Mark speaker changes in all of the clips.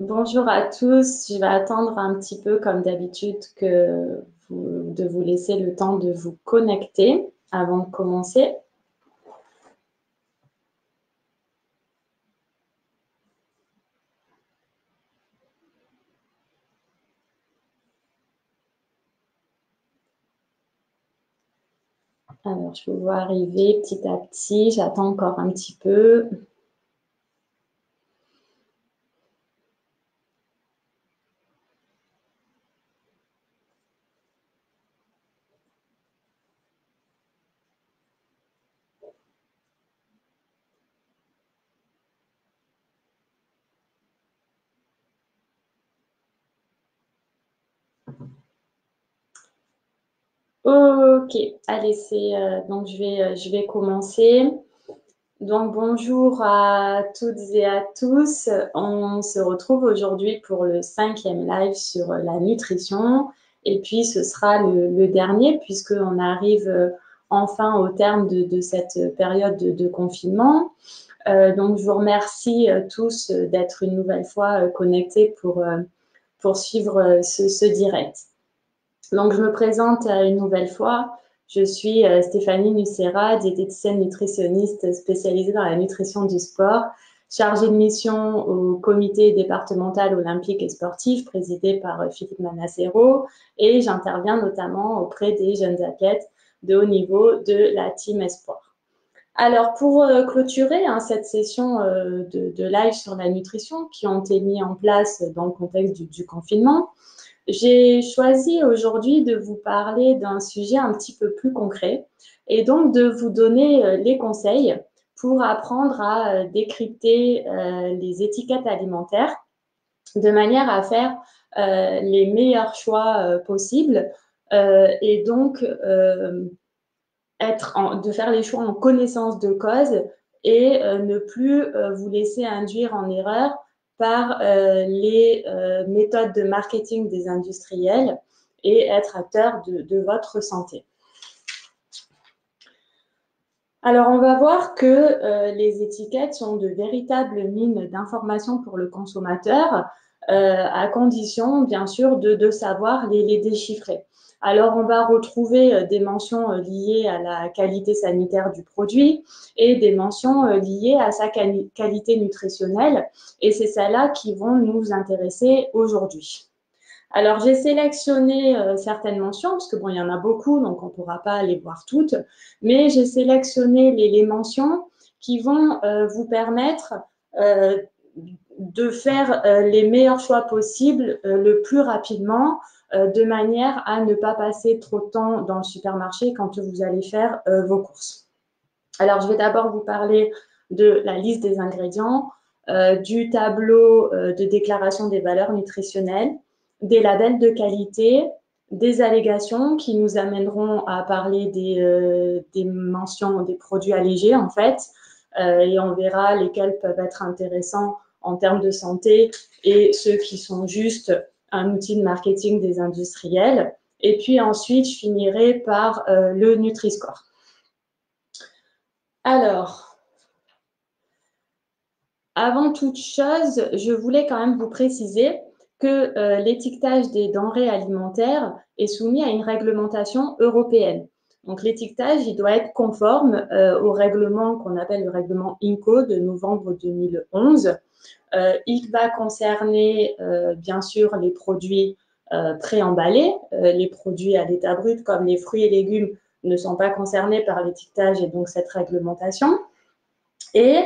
Speaker 1: Bonjour à tous. Je vais attendre un petit peu, comme d'habitude, de vous laisser le temps de vous connecter avant de commencer. Alors, je vous vois arriver petit à petit. J'attends encore un petit peu. Ok, allez, donc je vais commencer. Donc, bonjour à toutes et à tous. On se retrouve aujourd'hui pour le 5e live sur la nutrition. Et puis, ce sera le dernier puisqu'on arrive enfin au terme de cette période de confinement. Donc, je vous remercie tous d'être une nouvelle fois connectés pour suivre ce direct. Donc, je me présente une nouvelle fois. Je suis Stéphanie Nucera, diététicienne nutritionniste spécialisée dans la nutrition du sport, chargée de mission au comité départemental olympique et sportif présidé par Philippe Manassero, et j'interviens notamment auprès des jeunes athlètes de haut niveau de la Team Espoir. Alors, pour clôturer cette session de live sur la nutrition qui ont été mis en place dans le contexte du confinement, j'ai choisi aujourd'hui de vous parler d'un sujet un petit peu plus concret et donc de vous donner les conseils pour apprendre à décrypter les étiquettes alimentaires de manière à faire les meilleurs choix possibles et donc de faire les choix en connaissance de cause et ne plus vous laisser induire en erreur par les méthodes de marketing des industriels et être acteur de votre santé. Alors, on va voir que les étiquettes sont de véritables mines d'informations pour le consommateur, à condition, bien sûr, de savoir les déchiffrer. Alors, on va retrouver des mentions liées à la qualité sanitaire du produit et des mentions liées à sa qualité nutritionnelle. Et c'est celles-là qui vont nous intéresser aujourd'hui. Alors, j'ai sélectionné certaines mentions, parce que bon, il y en a beaucoup, donc on ne pourra pas les voir toutes, mais j'ai sélectionné les mentions qui vont vous permettre de faire les meilleurs choix possibles le plus rapidement, de manière à ne pas passer trop de temps dans le supermarché quand vous allez faire vos courses. Alors, je vais d'abord vous parler de la liste des ingrédients, du tableau de déclaration des valeurs nutritionnelles, des labels de qualité, des allégations qui nous amèneront à parler des mentions des produits allégés en fait, et on verra lesquels peuvent être intéressants en termes de santé et ceux qui sont juste un outil de marketing des industriels. Et puis ensuite, je finirai par le Nutri-Score. Alors, avant toute chose, je voulais quand même vous préciser que l'étiquetage des denrées alimentaires est soumis à une réglementation européenne. Donc l'étiquetage, il doit être conforme au règlement qu'on appelle le règlement INCO de novembre 2011. Il va concerner bien sûr les produits préemballés, les produits à l'état brut comme les fruits et légumes ne sont pas concernés par l'étiquetage et donc cette réglementation. Et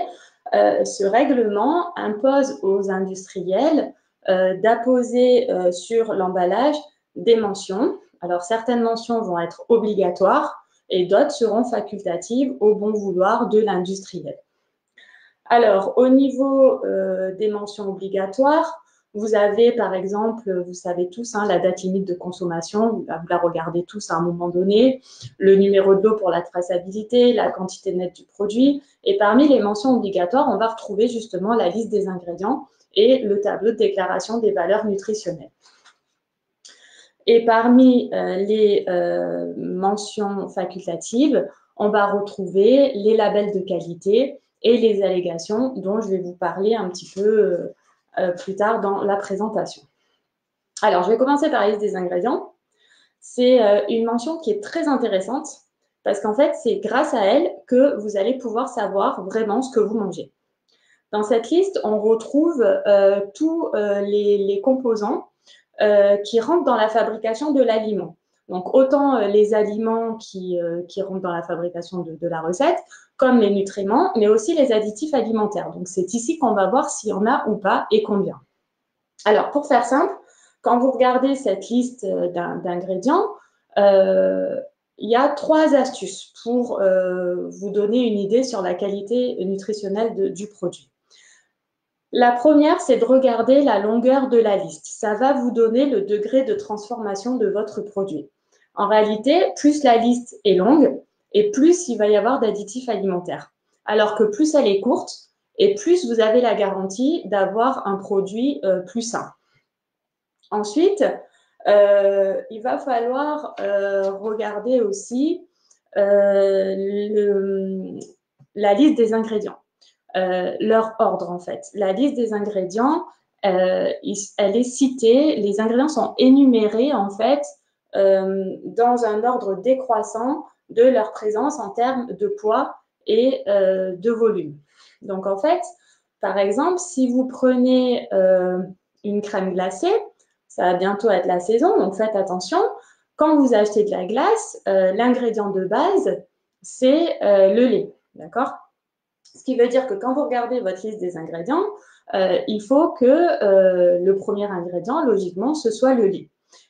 Speaker 1: ce règlement impose aux industriels d'apposer sur l'emballage des mentions. Alors, certaines mentions vont être obligatoires et d'autres seront facultatives au bon vouloir de l'industriel. Alors, au niveau des mentions obligatoires, vous avez par exemple, vous savez tous, la date limite de consommation, vous la regardez tous à un moment donné, le numéro de lot pour la traçabilité, la quantité nette du produit. Et parmi les mentions obligatoires, on va retrouver justement la liste des ingrédients et le tableau de déclaration des valeurs nutritionnelles. Et parmi les mentions facultatives, on va retrouver les labels de qualité et les allégations dont je vais vous parler un petit peu plus tard dans la présentation. Alors, je vais commencer par la liste des ingrédients. C'est une mention qui est très intéressante parce qu'en fait, c'est grâce à elle que vous allez pouvoir savoir vraiment ce que vous mangez. Dans cette liste, on retrouve tous les composants qui rentrent dans la fabrication de l'aliment. Donc, autant les aliments qui rentrent dans la fabrication de la recette, comme les nutriments, mais aussi les additifs alimentaires. Donc, c'est ici qu'on va voir s'il y en a ou pas et combien. Alors, pour faire simple, quand vous regardez cette liste d'ingrédients, il y a 3 astuces pour vous donner une idée sur la qualité nutritionnelle du produit. La première, c'est de regarder la longueur de la liste. Ça va vous donner le degré de transformation de votre produit. En réalité, plus la liste est longue et plus il va y avoir d'additifs alimentaires. Alors que plus elle est courte et plus vous avez la garantie d'avoir un produit plus sain. Ensuite, il va falloir regarder aussi la liste des ingrédients. Leur ordre en fait. La liste des ingrédients, elle est citée, les ingrédients sont énumérés en fait dans un ordre décroissant de leur présence en termes de poids et de volume. Donc en fait, par exemple, si vous prenez une crème glacée, ça va bientôt être la saison, donc faites attention. Quand vous achetez de la glace, l'ingrédient de base, c'est le lait, d'accord ? Ce qui veut dire que quand vous regardez votre liste des ingrédients, il faut que le premier ingrédient, logiquement, ce soit le lait.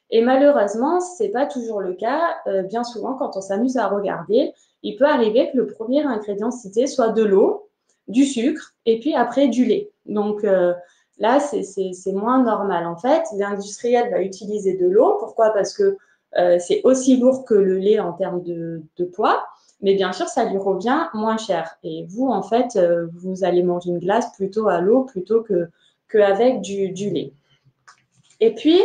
Speaker 1: Et malheureusement, ce n'est pas toujours le cas. Bien souvent, quand on s'amuse à regarder, il peut arriver que le premier ingrédient cité soit de l'eau, du sucre et puis après du lait. Donc là, c'est moins normal. En fait, l'industriel va utiliser de l'eau. Pourquoi ? Parce que c'est aussi lourd que le lait en termes de poids. Mais bien sûr, ça lui revient moins cher. Et vous, en fait, vous allez manger une glace plutôt à l'eau plutôt qu'avec du lait. Et puis,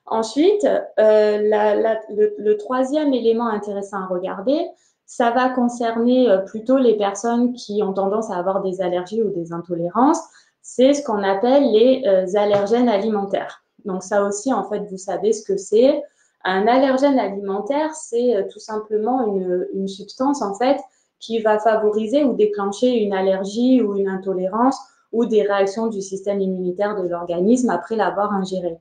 Speaker 1: ensuite, le troisième élément intéressant à regarder, ça va concerner plutôt les personnes qui ont tendance à avoir des allergies ou des intolérances. C'est ce qu'on appelle les allergènes alimentaires. Donc ça aussi, en fait, vous savez ce que c'est. Un allergène alimentaire, c'est tout simplement une substance en fait qui va favoriser ou déclencher une allergie ou une intolérance ou des réactions du système immunitaire de l'organisme après l'avoir ingéré.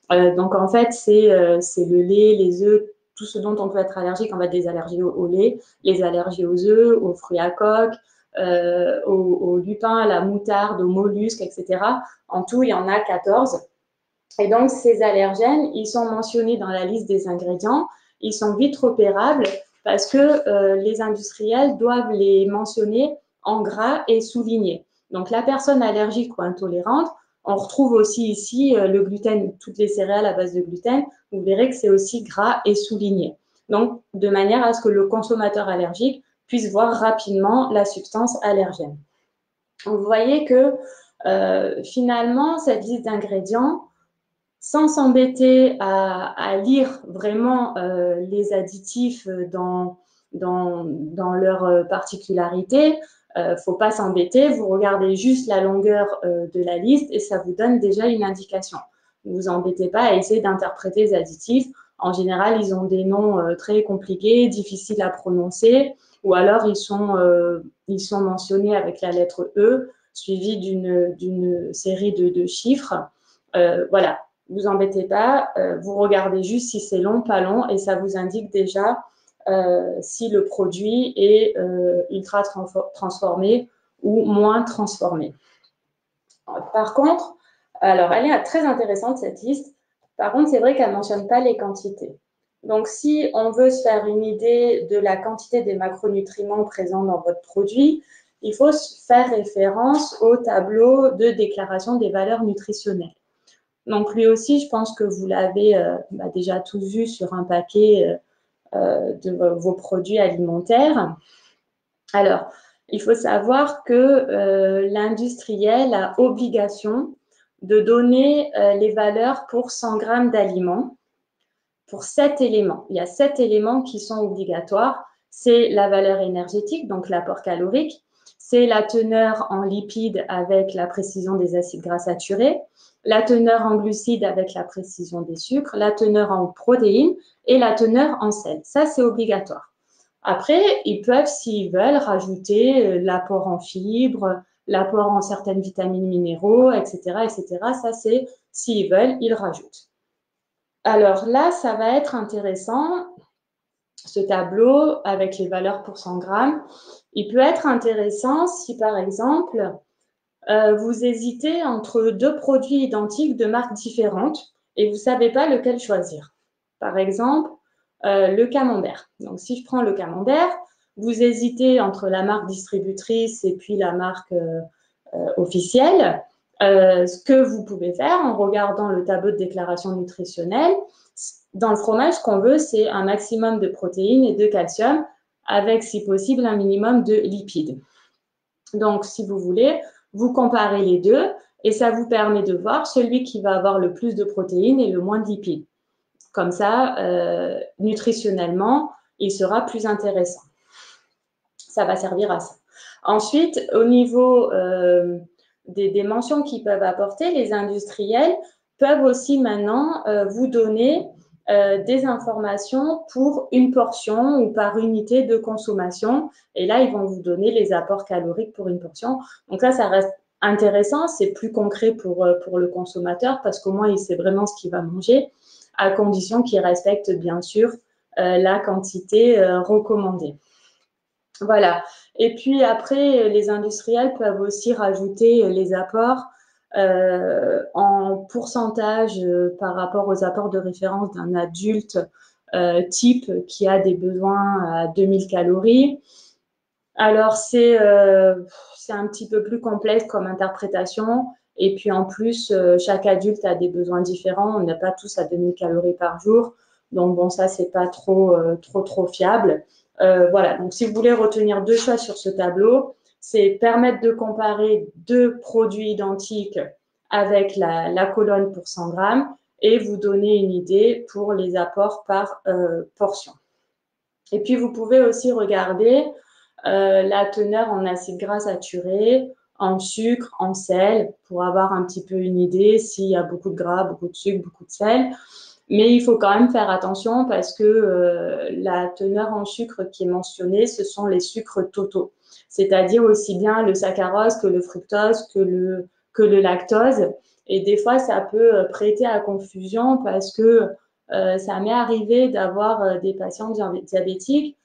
Speaker 1: Donc en fait, c'est le lait, les œufs, tout ce dont on peut être allergique, en fait, des allergies au lait, les allergies aux œufs, aux fruits à coque, au lupin, à la moutarde, aux mollusques, etc. En tout, il y en a 14. Et donc, ces allergènes, ils sont mentionnés dans la liste des ingrédients. Ils sont vite repérables parce que les industriels doivent les mentionner en gras et souligner. Donc, la personne allergique ou intolérante, on retrouve aussi ici le gluten, toutes les céréales à base de gluten. Vous verrez que c'est aussi gras et souligné. Donc, de manière à ce que le consommateur allergique puisse voir rapidement la substance allergène. Vous voyez que finalement, cette liste d'ingrédients, sans s'embêter à lire vraiment les additifs dans leur particularité, faut pas s'embêter, vous regardez juste la longueur de la liste et ça vous donne déjà une indication. Ne vous embêtez pas à essayer d'interpréter les additifs. En général, ils ont des noms très compliqués, difficiles à prononcer, ou alors ils sont mentionnés avec la lettre E, suivi d'une série de chiffres. Voilà. Vous embêtez pas, vous regardez juste si c'est long, pas long, et ça vous indique déjà si le produit est ultra transformé ou moins transformé. Par contre, alors elle est très intéressante cette liste, par contre c'est vrai qu'elle ne mentionne pas les quantités. Donc si on veut se faire une idée de la quantité des macronutriments présents dans votre produit, il faut faire référence au tableau de déclaration des valeurs nutritionnelles. Donc, lui aussi, je pense que vous l'avez déjà tous vu sur un paquet de vos produits alimentaires. Alors, il faut savoir que l'industriel a obligation de donner les valeurs pour 100 grammes d'aliments pour 7 éléments. Il y a 7 éléments qui sont obligatoires. C'est la valeur énergétique, donc l'apport calorique. c'est la teneur en lipides avec la précision des acides gras saturés, la teneur en glucides avec la précision des sucres, la teneur en protéines et la teneur en sel. Ça, c'est obligatoire. Après, ils peuvent, s'ils veulent, rajouter l'apport en fibres, l'apport en certaines vitamines, minéraux, etc., etc. Ça, c'est, s'ils veulent, ils rajoutent. Alors là, ça va être intéressant, ce tableau avec les valeurs pour 100 grammes. Il peut être intéressant si, par exemple, vous hésitez entre deux produits identiques de marques différentes et vous ne savez pas lequel choisir. Par exemple, le camembert. Donc, si je prends le camembert, vous hésitez entre la marque distributrice et puis la marque officielle. Ce que vous pouvez faire en regardant le tableau de déclaration nutritionnelle, dans le fromage, ce qu'on veut, c'est un maximum de protéines et de calcium avec, si possible, un minimum de lipides. Donc, si vous voulez, vous comparez les deux et ça vous permet de voir celui qui va avoir le plus de protéines et le moins de lipides. Comme ça, nutritionnellement, il sera plus intéressant. Ça va servir à ça. Ensuite, au niveau des mentions qu'ils peuvent apporter, les industriels peuvent aussi maintenant vous donner des informations pour une portion ou par unité de consommation. Et là, ils vont vous donner les apports caloriques pour une portion. Donc là, ça reste intéressant. C'est plus concret pour le consommateur parce qu'au moins, il sait vraiment ce qu'il va manger, à condition qu'il respecte bien sûr la quantité recommandée. Voilà. Et puis après, les industriels peuvent aussi rajouter les apports en pourcentage par rapport aux apports de référence d'un adulte type qui a des besoins à 2000 calories. Alors, c'est un petit peu plus complexe comme interprétation. Et puis, en plus, chaque adulte a des besoins différents. On n'a pas tous à 2000 calories par jour. Donc, bon, ça, c'est pas trop fiable. Voilà. Donc, si vous voulez retenir deux choses sur ce tableau, c'est permettre de comparer deux produits identiques avec la colonne pour 100 grammes et vous donner une idée pour les apports par portion. Et puis, vous pouvez aussi regarder la teneur en acides gras saturés, en sucre, en sel, pour avoir un petit peu une idée s'il y a beaucoup de gras, beaucoup de sucre, beaucoup de sel. Mais il faut quand même faire attention parce que la teneur en sucre qui est mentionnée, ce sont les sucres totaux, c'est-à-dire aussi bien le saccharose que le fructose, que le lactose. Et des fois, ça peut prêter à confusion parce que ça m'est arrivé d'avoir des patients diabétiques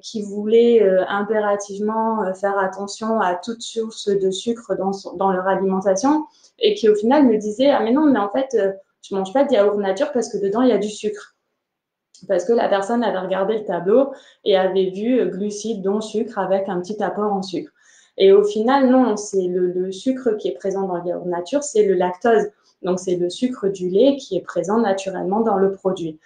Speaker 1: qui voulaient impérativement faire attention à toute source de sucre dans leur alimentation et qui au final me disaient « Ah mais non, mais en fait, je mange pas de yaourt nature parce que dedans, il y a du sucre. » Parce que la personne avait regardé le tableau et avait vu glucides, dont sucre, avec un petit apport en sucre. Et au final, non, c'est le sucre qui est présent dans le yaourt nature, c'est le lactose. Donc, c'est le sucre du lait qui est présent naturellement dans le produit.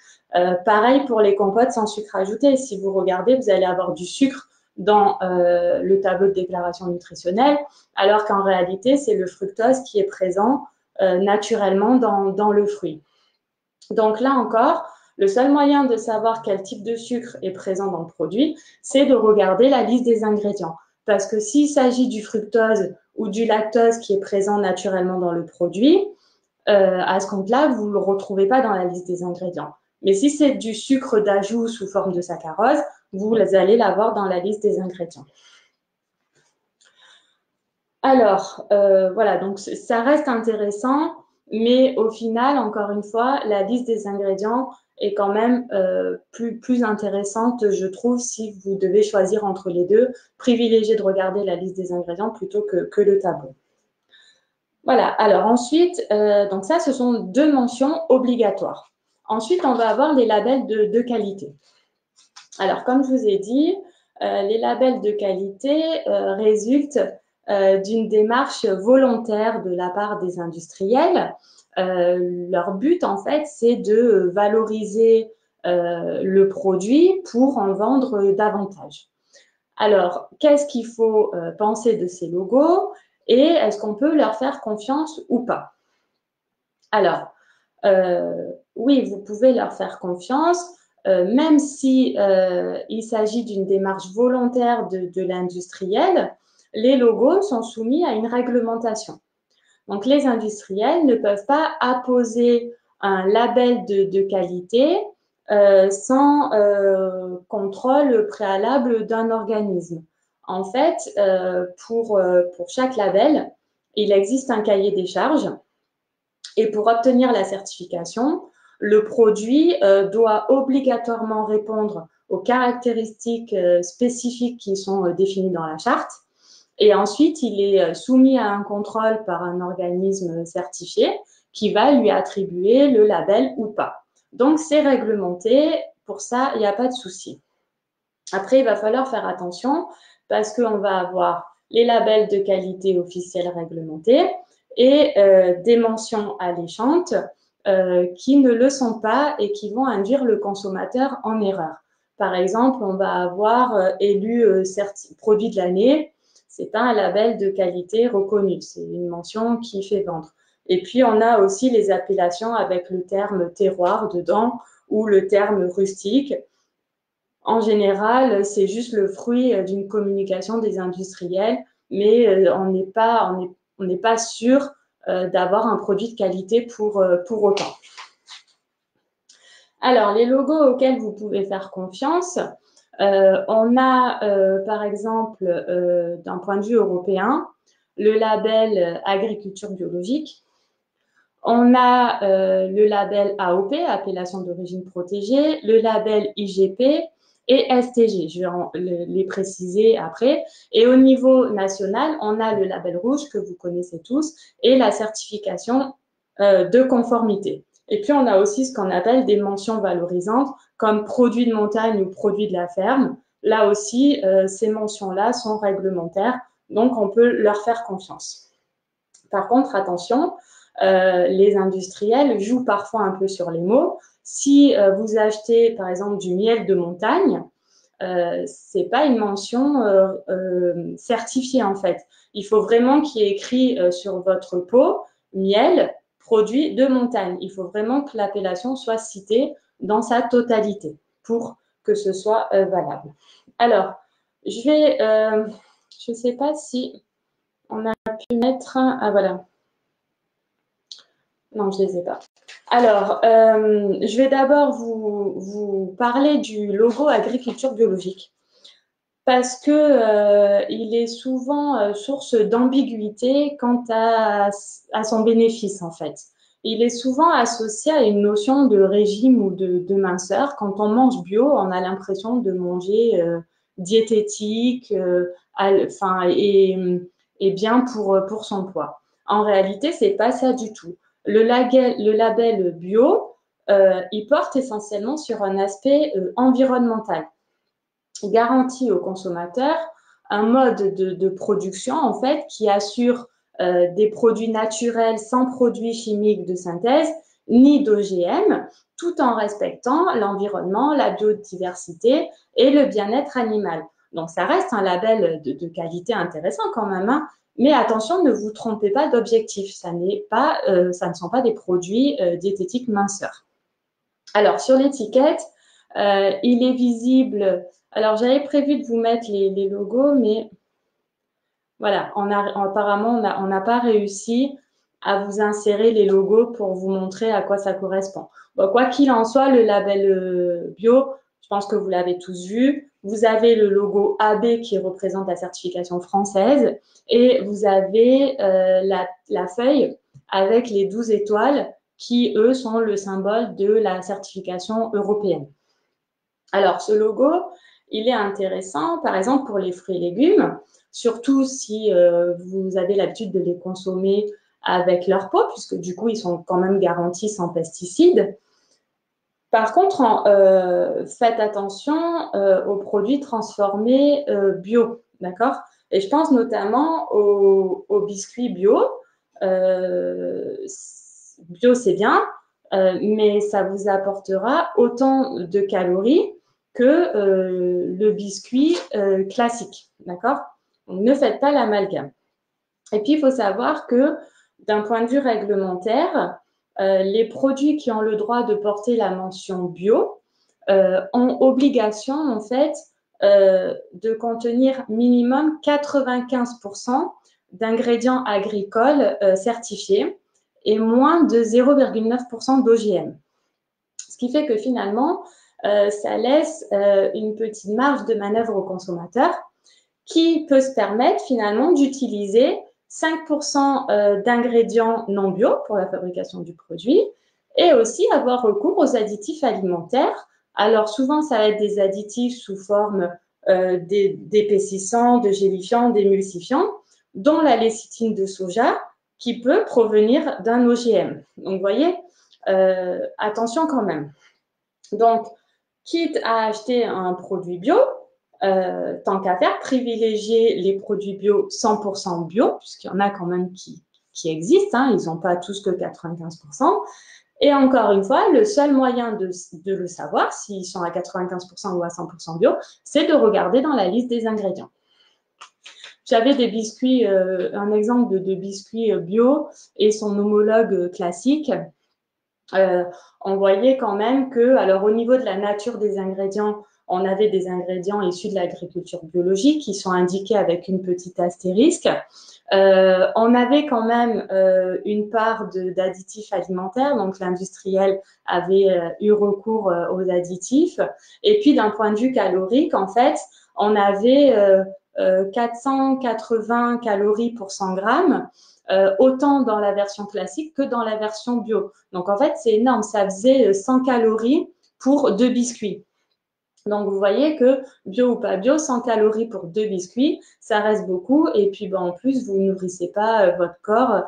Speaker 1: Pareil pour les compotes sans sucre ajouté. Si vous regardez, vous allez avoir du sucre dans le tableau de déclaration nutritionnelle, alors qu'en réalité, c'est le fructose qui est présent naturellement dans le fruit. Donc là encore, le seul moyen de savoir quel type de sucre est présent dans le produit, c'est de regarder la liste des ingrédients. Parce que s'il s'agit du fructose ou du lactose qui est présent naturellement dans le produit, à ce compte-là, vous ne le retrouvez pas dans la liste des ingrédients. Mais si c'est du sucre d'ajout sous forme de saccharose, vous allez l'avoir dans la liste des ingrédients. Alors, voilà, donc ça reste intéressant, mais au final, encore une fois, la liste des ingrédients est quand même plus intéressante, je trouve, si vous devez choisir entre les deux. Privilégiez de regarder la liste des ingrédients plutôt que le tableau. Voilà, alors ensuite, donc ça, ce sont deux mentions obligatoires. Ensuite, on va avoir les labels de qualité. Alors, comme je vous ai dit, les labels de qualité résultent d'une démarche volontaire de la part des industriels. Leur but, en fait, c'est de valoriser le produit pour en vendre davantage. Alors, qu'est-ce qu'il faut penser de ces logos et est-ce qu'on peut leur faire confiance ou pas? Alors, oui, vous pouvez leur faire confiance, même si il s'agit d'une démarche volontaire de l'industriel. les logos sont soumis à une réglementation. Donc, les industriels ne peuvent pas apposer un label de qualité sans contrôle préalable d'un organisme. En fait, pour chaque label, il existe un cahier des charges et pour obtenir la certification, le produit doit obligatoirement répondre aux caractéristiques spécifiques qui sont définies dans la charte. Et ensuite, il est soumis à un contrôle par un organisme certifié qui va lui attribuer le label ou pas. Donc, c'est réglementé. Pour ça, il n'y a pas de souci. Après, il va falloir faire attention parce qu'on va avoir les labels de qualité officiels réglementés et des mentions alléchantes qui ne le sont pas et qui vont induire le consommateur en erreur. Par exemple, on va avoir élu produit de l'année. C'est pas un label de qualité reconnu, c'est une mention qui fait vendre. Et puis, on a aussi les appellations avec le terme terroir dedans ou le terme rustique. En général, c'est juste le fruit d'une communication des industriels, mais on n'est pas sûr d'avoir un produit de qualité pour autant. Alors, les logos auxquels vous pouvez faire confiance, on a par exemple, d'un point de vue européen, le label agriculture biologique. On a le label AOP, appellation d'origine protégée, le label IGP et STG. Je vais les préciser après. Et au niveau national, on a le label rouge que vous connaissez tous et la certification de conformité. Et puis, on a aussi ce qu'on appelle des mentions valorisantes comme produits de montagne ou produits de la ferme. Là aussi, ces mentions-là sont réglementaires, donc on peut leur faire confiance. Par contre, attention, les industriels jouent parfois un peu sur les mots. Si vous achetez, par exemple, du miel de montagne, c'est pas une mention certifiée, en fait. Il faut vraiment qu'il y ait écrit sur votre pot miel, produit de montagne. Il faut vraiment que l'appellation soit citée dans sa totalité pour que ce soit valable. Alors, je ne sais pas si on a pu mettre, ah voilà. Non, je ne les ai pas. Alors, je vais d'abord vous parler du logo agriculture biologique parce que il est souvent source d'ambiguïté quant à son bénéfice, en fait. Il est souvent associé à une notion de régime ou de minceur. Quand on mange bio, on a l'impression de manger diététique et bien pour son poids. En réalité, c'est pas ça du tout. Le label bio, il porte essentiellement sur un aspect environnemental. Il garantit aux consommateurs un mode de production en fait qui assure des produits naturels sans produits chimiques de synthèse ni d'OGM, tout en respectant l'environnement, la biodiversité et le bien-être animal. Donc, ça reste un label de qualité intéressant quand même, hein, mais attention, ne vous trompez pas d'objectif. Ça ne sont pas des produits diététiques minceurs. Alors, sur l'étiquette, il est visible. Alors, j'avais prévu de vous mettre les logos, mais voilà, apparemment, on n'a pas réussi à vous insérer les logos pour vous montrer à quoi ça correspond. Bon, quoi qu'il en soit, le label bio, je pense que vous l'avez tous vu. Vous avez le logo AB qui représente la certification française et vous avez la feuille avec les 12 étoiles qui, eux, sont le symbole de la certification européenne. Alors, ce logo, il est intéressant, par exemple, pour les fruits et légumes, surtout si vous avez l'habitude de les consommer avec leur peau, puisque du coup, ils sont quand même garantis sans pesticides. Par contre, faites attention aux produits transformés bio, d'accord? Et je pense notamment aux biscuits bio. Bio, c'est bien, mais ça vous apportera autant de calories que le biscuit classique, d'accord? Donc, ne faites pas l'amalgame. Et puis, il faut savoir que d'un point de vue réglementaire, les produits qui ont le droit de porter la mention bio ont obligation, en fait, de contenir minimum 95% d'ingrédients agricoles certifiés et moins de 0,9% d'OGM. Ce qui fait que finalement, ça laisse une petite marge de manœuvre au consommateur qui peut se permettre finalement d'utiliser 5% d'ingrédients non bio pour la fabrication du produit et aussi avoir recours aux additifs alimentaires. Alors souvent, ça va être des additifs sous forme d'épaississants, de gélifiants, d'émulsifiants, dont la lécithine de soja qui peut provenir d'un OGM. Donc, vous voyez, attention quand même. Donc, quitte à acheter un produit bio, tant qu'à faire, privilégier les produits bio 100% bio, puisqu'il y en a quand même qui existent, hein, ils n'ont pas tous que 95%. Et encore une fois, le seul moyen de le savoir, s'ils sont à 95% ou à 100% bio, c'est de regarder dans la liste des ingrédients. J'avais des biscuits, un exemple de biscuits bio et son homologue classique. On voyait quand même que, alors au niveau de la nature des ingrédients, on avait des ingrédients issus de l'agriculture biologique qui sont indiqués avec une petite astérisque. On avait quand même une part d'additifs alimentaires, donc l'industriel avait eu recours aux additifs. Et puis d'un point de vue calorique, en fait, on avait 480 calories pour 100 grammes, autant dans la version classique que dans la version bio. Donc en fait, c'est énorme, ça faisait 100 calories pour 2 biscuits. Donc, vous voyez que bio ou pas bio, 100 calories pour 2 biscuits, ça reste beaucoup. Et puis, en plus, vous ne nourrissez pas votre corps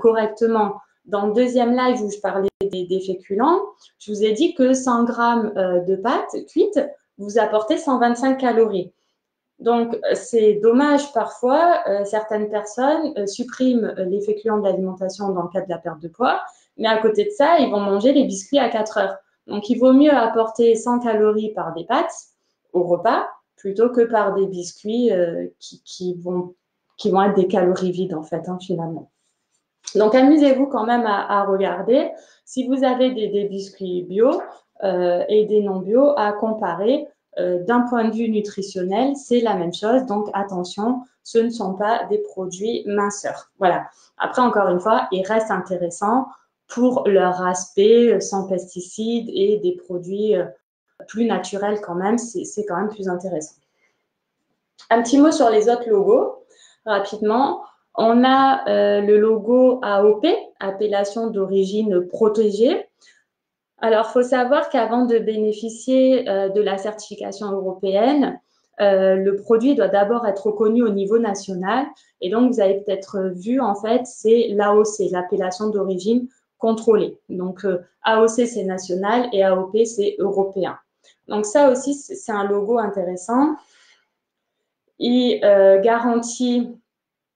Speaker 1: correctement. Dans le deuxième live où je parlais des féculents, je vous ai dit que 100 grammes de pâtes cuites vous apportez 125 calories. Donc, c'est dommage parfois, certaines personnes suppriment les féculents de l'alimentation dans le cadre de la perte de poids, mais à côté de ça, ils vont manger les biscuits à 4 heures. Donc, il vaut mieux apporter 100 calories par des pâtes au repas plutôt que par des biscuits qui vont être des calories vides, en fait, hein, finalement. Donc, amusez-vous quand même à regarder. Si vous avez des biscuits bio et des non bio, à comparer. D'un point de vue nutritionnel, c'est la même chose. Donc, attention, ce ne sont pas des produits minceurs. Voilà. Après, encore une fois, ils restent intéressants pour leur aspect sans pesticides et des produits plus naturels quand même. C'est quand même plus intéressant. Un petit mot sur les autres logos, rapidement. On a le logo AOP, appellation d'origine protégée. Alors, il faut savoir qu'avant de bénéficier de la certification européenne, le produit doit d'abord être reconnu au niveau national. Et donc, vous avez peut-être vu, en fait, c'est l'AOC, l'appellation d'origine contrôlée. Donc, AOC, c'est national et AOP, c'est européen. Donc, ça aussi, c'est un logo intéressant. Il garantit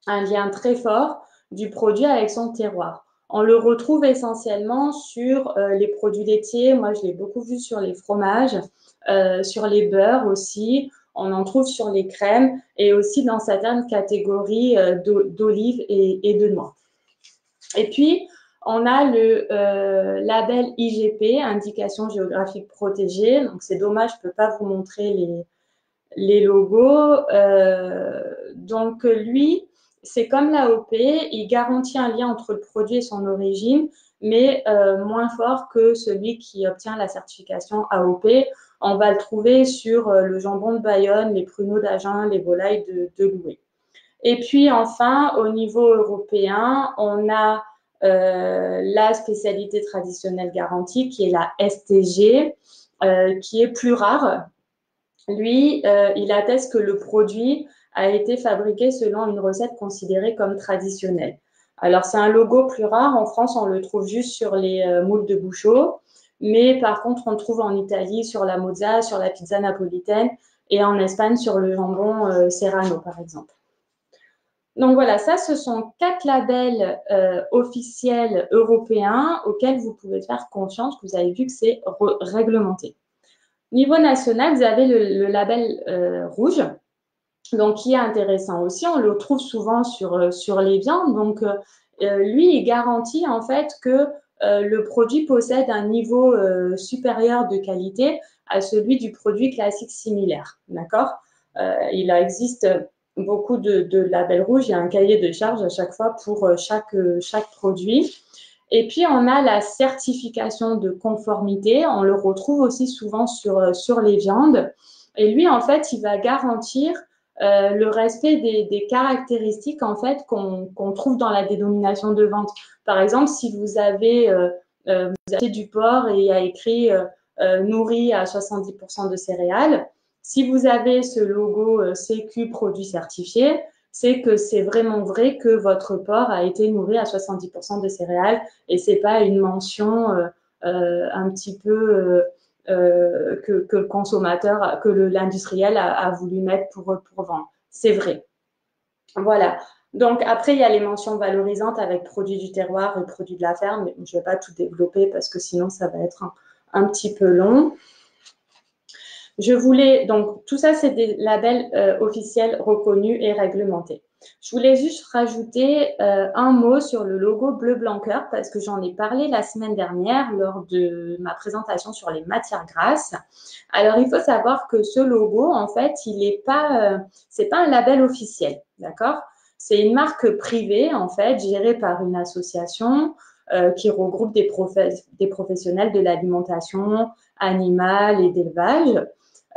Speaker 1: un lien très fort du produit avec son terroir. On le retrouve essentiellement sur les produits laitiers. Moi, je l'ai beaucoup vu sur les fromages, sur les beurres aussi. On en trouve sur les crèmes et aussi dans certaines catégories d'olives et de noix. Et puis, on a le label IGP, Indication géographique protégée. Donc, c'est dommage, je ne peux pas vous montrer les logos. Donc, lui, c'est comme l'AOP, il garantit un lien entre le produit et son origine, mais moins fort que celui qui obtient la certification AOP. On va le trouver sur le jambon de Bayonne, les pruneaux d'Agen, les volailles de Loué. Et puis enfin, au niveau européen, on a la spécialité traditionnelle garantie qui est la STG, qui est plus rare. Lui, il atteste que le produit a été fabriqué selon une recette considérée comme traditionnelle. Alors, c'est un logo plus rare. En France, on le trouve juste sur les moules de Bouchot. Mais par contre, on le trouve en Italie sur la mozza, sur la pizza napolitaine et en Espagne sur le jambon Serrano, par exemple. Donc voilà, ça, ce sont 4 labels officiels européens auxquels vous pouvez faire confiance. Vous avez vu que c'est réglementé. Niveau national, vous avez le label rouge, donc qui est intéressant aussi. On le trouve souvent sur les viandes. Donc, lui, il garantit en fait que le produit possède un niveau supérieur de qualité à celui du produit classique similaire. D'accord? Il existe beaucoup de labels rouges. Il y a un cahier de charges à chaque fois pour chaque produit. Et puis, on a la certification de conformité. On le retrouve aussi souvent sur les viandes. Et lui, en fait, il va garantir le respect des caractéristiques en fait qu'on trouve dans la dénomination de vente. Par exemple, si vous avez vous achetez du porc et il y a écrit nourri à 70% de céréales, si vous avez ce logo CQ produit certifié, c'est que c'est vraiment vrai que votre porc a été nourri à 70% de céréales et c'est pas une mention un petit peu que le consommateur, que l'industriel a voulu mettre pour vendre. C'est vrai. Voilà. Donc, après, il y a les mentions valorisantes avec produits du terroir et produits de la ferme. Mais je ne vais pas tout développer parce que sinon, ça va être un petit peu long. Je voulais, donc, tout ça, c'est des labels officiels reconnus et réglementés. Je voulais juste rajouter un mot sur le logo bleu blanc cœur parce que j'en ai parlé la semaine dernière lors de ma présentation sur les matières grasses. Alors, il faut savoir que ce logo, en fait, il n'est pas, c'est pas un label officiel, d'accord? C'est une marque privée, en fait, gérée par une association qui regroupe des professionnels de l'alimentation animale et d'élevage.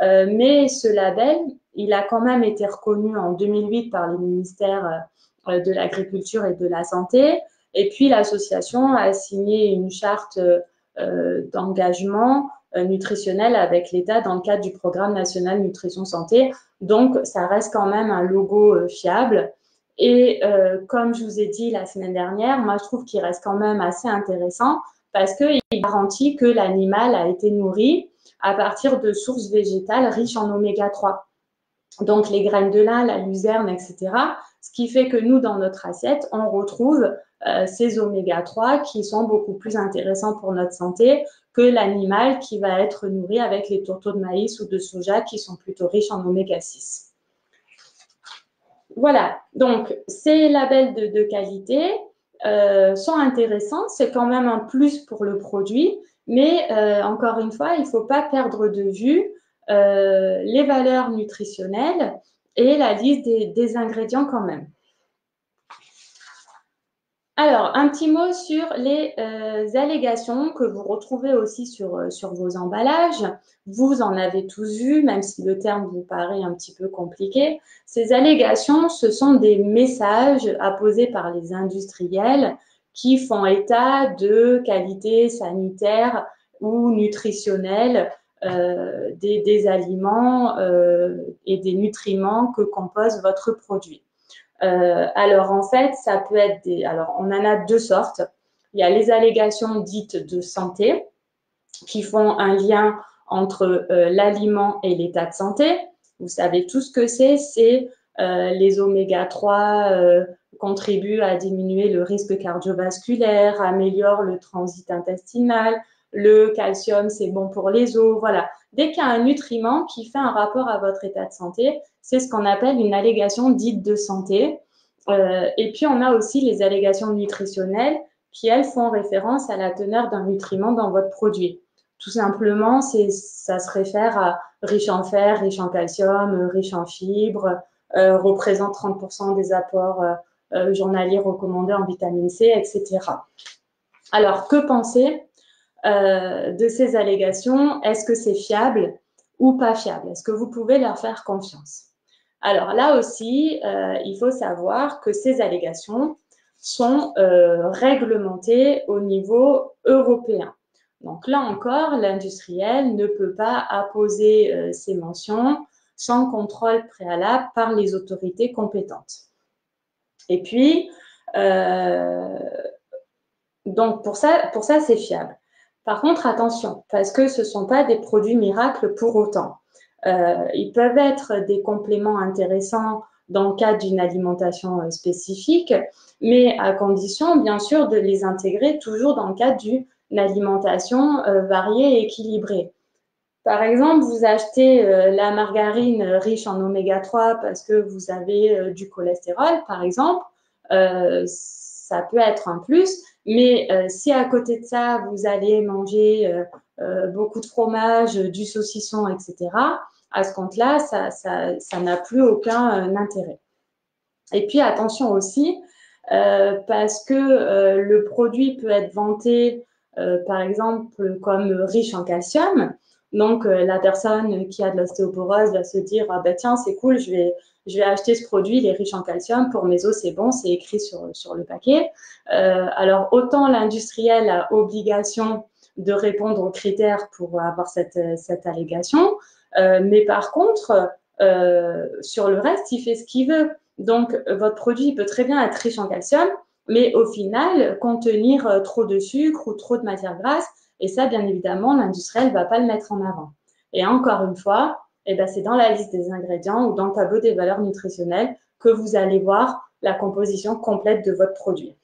Speaker 1: Mais ce label, il a quand même été reconnu en 2008 par les ministères de l'Agriculture et de la Santé. Et puis, l'association a signé une charte d'engagement nutritionnel avec l'État dans le cadre du programme national nutrition santé. Donc, ça reste quand même un logo fiable. Et comme je vous ai dit la semaine dernière, moi, je trouve qu'il reste quand même assez intéressant parce qu'il garantit que l'animal a été nourri à partir de sources végétales riches en oméga 3. Donc, les graines de lin, la luzerne, etc. Ce qui fait que nous, dans notre assiette, on retrouve ces oméga 3 qui sont beaucoup plus intéressants pour notre santé que l'animal qui va être nourri avec les tourteaux de maïs ou de soja qui sont plutôt riches en oméga 6. Voilà, donc ces labels de qualité sont intéressants, c'est quand même un plus pour le produit, mais encore une fois, il ne faut pas perdre de vue les valeurs nutritionnelles et la liste des ingrédients quand même. Alors, un petit mot sur les allégations que vous retrouvez aussi sur vos emballages. Vous en avez tous vu, même si le terme vous paraît un petit peu compliqué. Ces allégations, ce sont des messages apposés par les industriels qui font état de qualité sanitaire ou nutritionnelle des aliments et des nutriments que compose votre produit. Alors, en fait, ça peut être Alors, on en a deux sortes. Il y a les allégations dites de santé qui font un lien entre l'aliment et l'état de santé. Vous savez tout ce que c'est. C'est les oméga 3 contribuent à diminuer le risque cardiovasculaire, améliorent le transit intestinal. Le calcium, c'est bon pour les os. Voilà. Dès qu'il y a un nutriment qui fait un rapport à votre état de santé, c'est ce qu'on appelle une allégation dite de santé. Et puis, on a aussi les allégations nutritionnelles qui, elles, font référence à la teneur d'un nutriment dans votre produit. Tout simplement, ça se réfère à riche en fer, riche en calcium, riche en fibres, représente 30% des apports journaliers recommandés en vitamine C, etc. Alors, que penser de ces allégations? Est-ce que c'est fiable ou pas fiable? Est-ce que vous pouvez leur faire confiance? Alors là aussi, il faut savoir que ces allégations sont réglementées au niveau européen. Donc là encore, l'industriel ne peut pas apposer ces mentions sans contrôle préalable par les autorités compétentes. Et puis, donc pour ça c'est fiable. Par contre, attention, parce que ce ne sont pas des produits miracles pour autant. Ils peuvent être des compléments intéressants dans le cadre d'une alimentation spécifique, mais à condition, bien sûr, de les intégrer toujours dans le cadre d'une alimentation variée et équilibrée. Par exemple, vous achetez la margarine riche en oméga 3 parce que vous avez du cholestérol, par exemple, ça peut être un plus, Mais si à côté de ça, vous allez manger beaucoup de fromage, du saucisson, etc., à ce compte-là, ça n'a plus aucun intérêt. Et puis attention aussi, parce que le produit peut être vanté, par exemple, comme riche en calcium. Donc, la personne qui a de l'ostéoporose va se dire, ah ben tiens, c'est cool, je vais acheter ce produit, il est riche en calcium, pour mes os, c'est bon, c'est écrit sur le paquet. Alors, autant l'industriel a obligation de répondre aux critères pour avoir cette allégation, mais par contre, sur le reste, il fait ce qu'il veut. Donc, votre produit peut très bien être riche en calcium, mais au final, contenir trop de sucre ou trop de matière grasse. Et ça, bien évidemment, l'industriel ne va pas le mettre en avant. Et encore une fois, eh ben, c'est dans la liste des ingrédients ou dans le tableau des valeurs nutritionnelles que vous allez voir la composition complète de votre produit.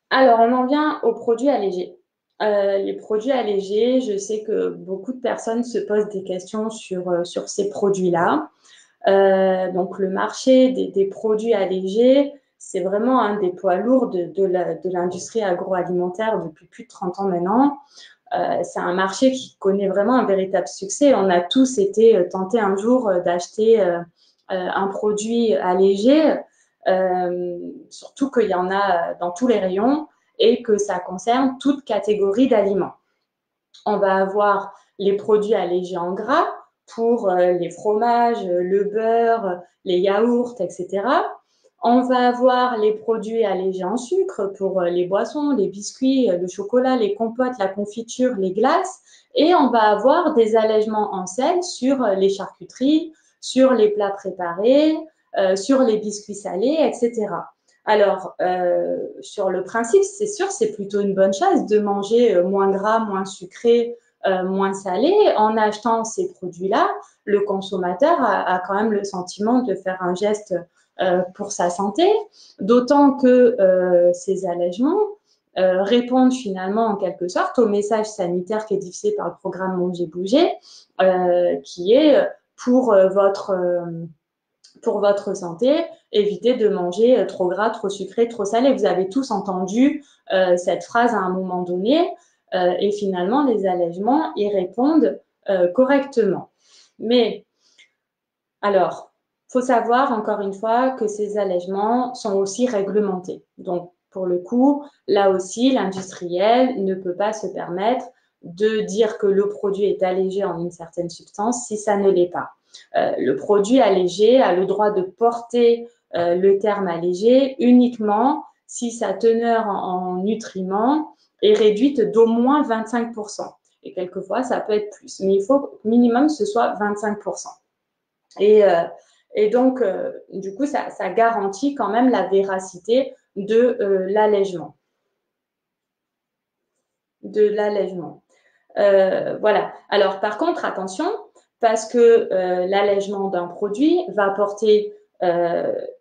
Speaker 1: Alors, on en vient aux produits allégés. Les produits allégés, je sais que beaucoup de personnes se posent des questions sur ces produits-là. Donc, le marché des produits allégés, c'est vraiment un des poids lourds de l'industrie agroalimentaire depuis plus de 30 ans maintenant. C'est un marché qui connaît vraiment un véritable succès. On a tous été tentés un jour d'acheter un produit allégé, surtout qu'il y en a dans tous les rayons et que ça concerne toute catégorie d'aliments. On va avoir les produits allégés en gras pour les fromages, le beurre, les yaourts, etc. On va avoir les produits allégés en sucre pour les boissons, les biscuits, le chocolat, les compotes, la confiture, les glaces. Et on va avoir des allègements en sel sur les charcuteries, sur les plats préparés, sur les biscuits salés, etc. Alors, sur le principe, c'est sûr, c'est plutôt une bonne chose de manger moins gras, moins sucré, moins salé. En achetant ces produits-là, le consommateur a quand même le sentiment de faire un geste pour sa santé, d'autant que ces allègements répondent finalement en quelque sorte au message sanitaire qui est diffusé par le programme Manger Bouger, qui est pour votre santé, évitez de manger trop gras, trop sucré, trop salé. Vous avez tous entendu cette phrase à un moment donné et finalement, les allègements y répondent correctement. Mais alors, il faut savoir encore une fois que ces allègements sont aussi réglementés. Donc, pour le coup, là aussi, l'industriel ne peut pas se permettre de dire que le produit est allégé en une certaine substance si ça ne l'est pas. Le produit allégé a le droit de porter le terme allégé uniquement si sa teneur en nutriments est réduite d'au moins 25%. Et quelquefois, ça peut être plus. Mais il faut minimum que ce soit 25%. Et donc, du coup, ça garantit quand même la véracité de l'allègement. Voilà. Alors, par contre, attention, parce que l'allègement d'un produit va porter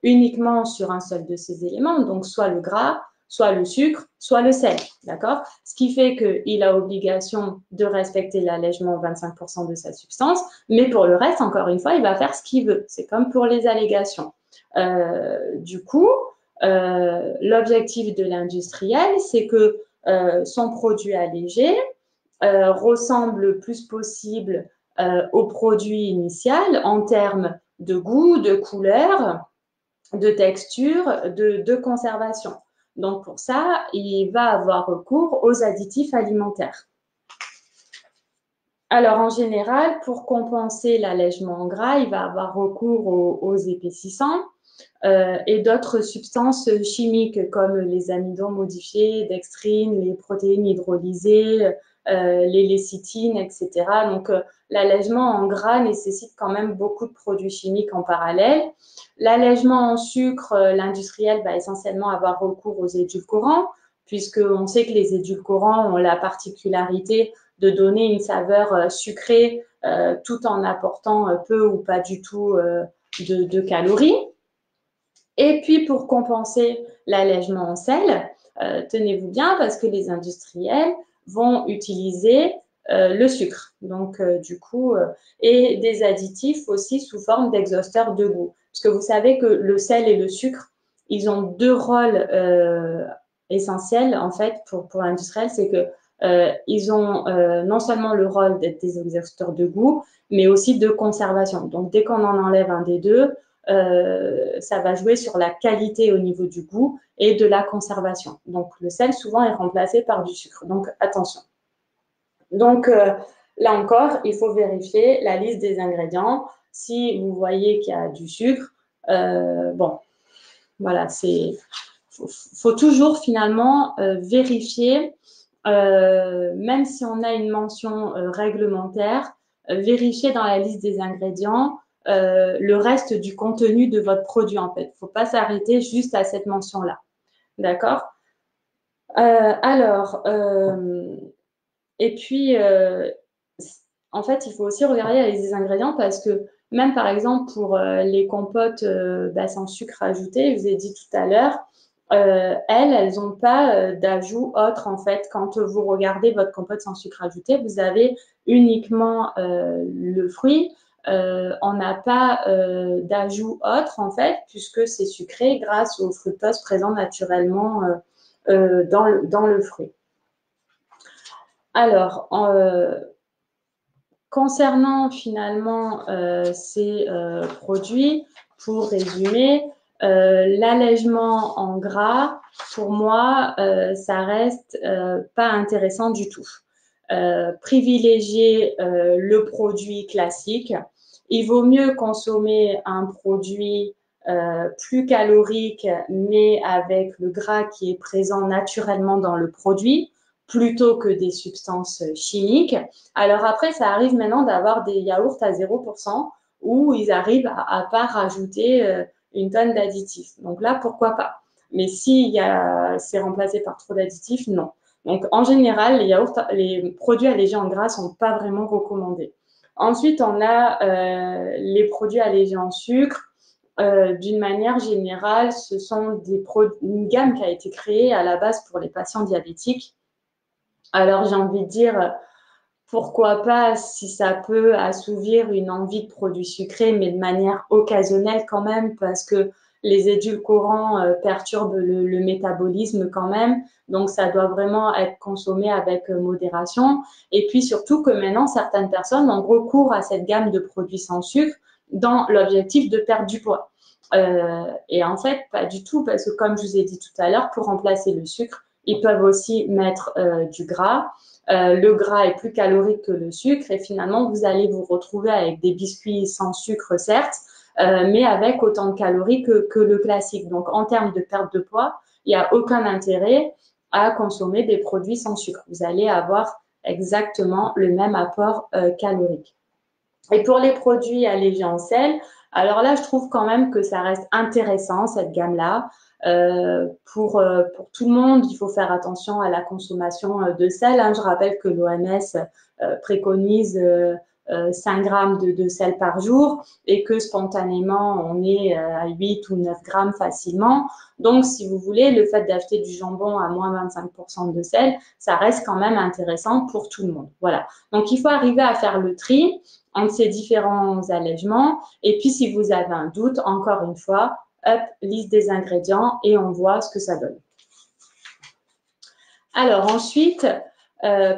Speaker 1: uniquement sur un seul de ces éléments, donc soit le gras, soit le sucre, soit le sel, d'accord? Ce qui fait qu'il a obligation de respecter l'allègement 25% de sa substance, mais pour le reste, encore une fois, il va faire ce qu'il veut. C'est comme pour les allégations. Du coup, l'objectif de l'industriel, c'est que son produit allégé ressemble le plus possible au produit initial en termes de goût, de couleur, de texture, de conservation. Donc, pour ça, il va avoir recours aux additifs alimentaires. Alors, en général, pour compenser l'allègement en gras, il va avoir recours aux épaississants et d'autres substances chimiques comme les amidons modifiés, dextrine, les protéines hydrolysées, les lécithines, etc. Donc, l'allègement en gras nécessite quand même beaucoup de produits chimiques en parallèle. L'allègement en sucre, l'industriel va essentiellement avoir recours aux édulcorants, puisqu'on sait que les édulcorants ont la particularité de donner une saveur sucrée tout en apportant peu ou pas du tout de calories. Et puis, pour compenser l'allègement en sel, tenez-vous bien parce que les industriels vont utiliser le sucre, donc du coup, et des additifs aussi sous forme d'exhausteurs de goût. Parce que vous savez que le sel et le sucre, ils ont deux rôles essentiels en fait pour l'industriel, c'est que ils ont non seulement le rôle d'être des exhausteurs de goût, mais aussi de conservation. Donc, dès qu'on en enlève un des deux, ça va jouer sur la qualité au niveau du goût et de la conservation. Donc, le sel, souvent, est remplacé par du sucre. Donc, attention. Donc, là encore, il faut vérifier la liste des ingrédients. Si vous voyez qu'il y a du sucre, bon, voilà, faut toujours finalement vérifier, même si on a une mention réglementaire, vérifier dans la liste des ingrédients le reste du contenu de votre produit en fait. Il ne faut pas s'arrêter juste à cette mention-là. D'accord? Alors, et puis, en fait, il faut aussi regarder la liste des ingrédients parce que même par exemple pour les compotes sans sucre ajouté, je vous ai dit tout à l'heure, elles n'ont pas d'ajout autre en fait. Quand vous regardez votre compote sans sucre ajouté, vous avez uniquement le fruit. On n'a pas d'ajout autre en fait puisque c'est sucré grâce au fructose présent naturellement dans le fruit. Alors, concernant finalement ces produits, pour résumer, l'allègement en gras, pour moi, ça reste pas intéressant du tout. Privilégier le produit classique. Il vaut mieux consommer un produit plus calorique, mais avec le gras qui est présent naturellement dans le produit, plutôt que des substances chimiques. Alors après, ça arrive maintenant d'avoir des yaourts à 0% où ils arrivent à pas rajouter une tonne d'additifs. Donc là, pourquoi pas? Mais si c'est remplacé par trop d'additifs, non. Donc en général, les produits allégés en gras sont pas vraiment recommandés. Ensuite, on a les produits allégés en sucre. D'une manière générale, ce sont une gamme qui a été créée à la base pour les patients diabétiques. Alors, j'ai envie de dire, pourquoi pas si ça peut assouvir une envie de produits sucrés, mais de manière occasionnelle quand même, parce que les édulcorants perturbent le métabolisme quand même. Donc, ça doit vraiment être consommé avec modération. Et puis, surtout que maintenant, certaines personnes ont recours à cette gamme de produits sans sucre dans l'objectif de perdre du poids. Et en fait, pas du tout, parce que comme je vous ai dit tout à l'heure, pour remplacer le sucre, ils peuvent aussi mettre du gras. Le gras est plus calorique que le sucre et finalement, vous allez vous retrouver avec des biscuits sans sucre, certes, mais avec autant de calories que le classique. Donc, en termes de perte de poids, il n'y a aucun intérêt à consommer des produits sans sucre. Vous allez avoir exactement le même apport calorique. Et pour les produits allégés en sel, alors là, je trouve quand même que ça reste intéressant, cette gamme-là. Pour tout le monde, il faut faire attention à la consommation de sel. Hein. Je rappelle que l'OMS préconise 5 grammes de sel par jour et que spontanément, on est à 8 ou 9 grammes facilement. Donc, si vous voulez, le fait d'acheter du jambon à moins 25% de sel, ça reste quand même intéressant pour tout le monde. Voilà. Donc, il faut arriver à faire le tri entre ces différents allègements. Et puis, si vous avez un doute, encore une fois, hop, liste des ingrédients et on voit ce que ça donne. Alors ensuite,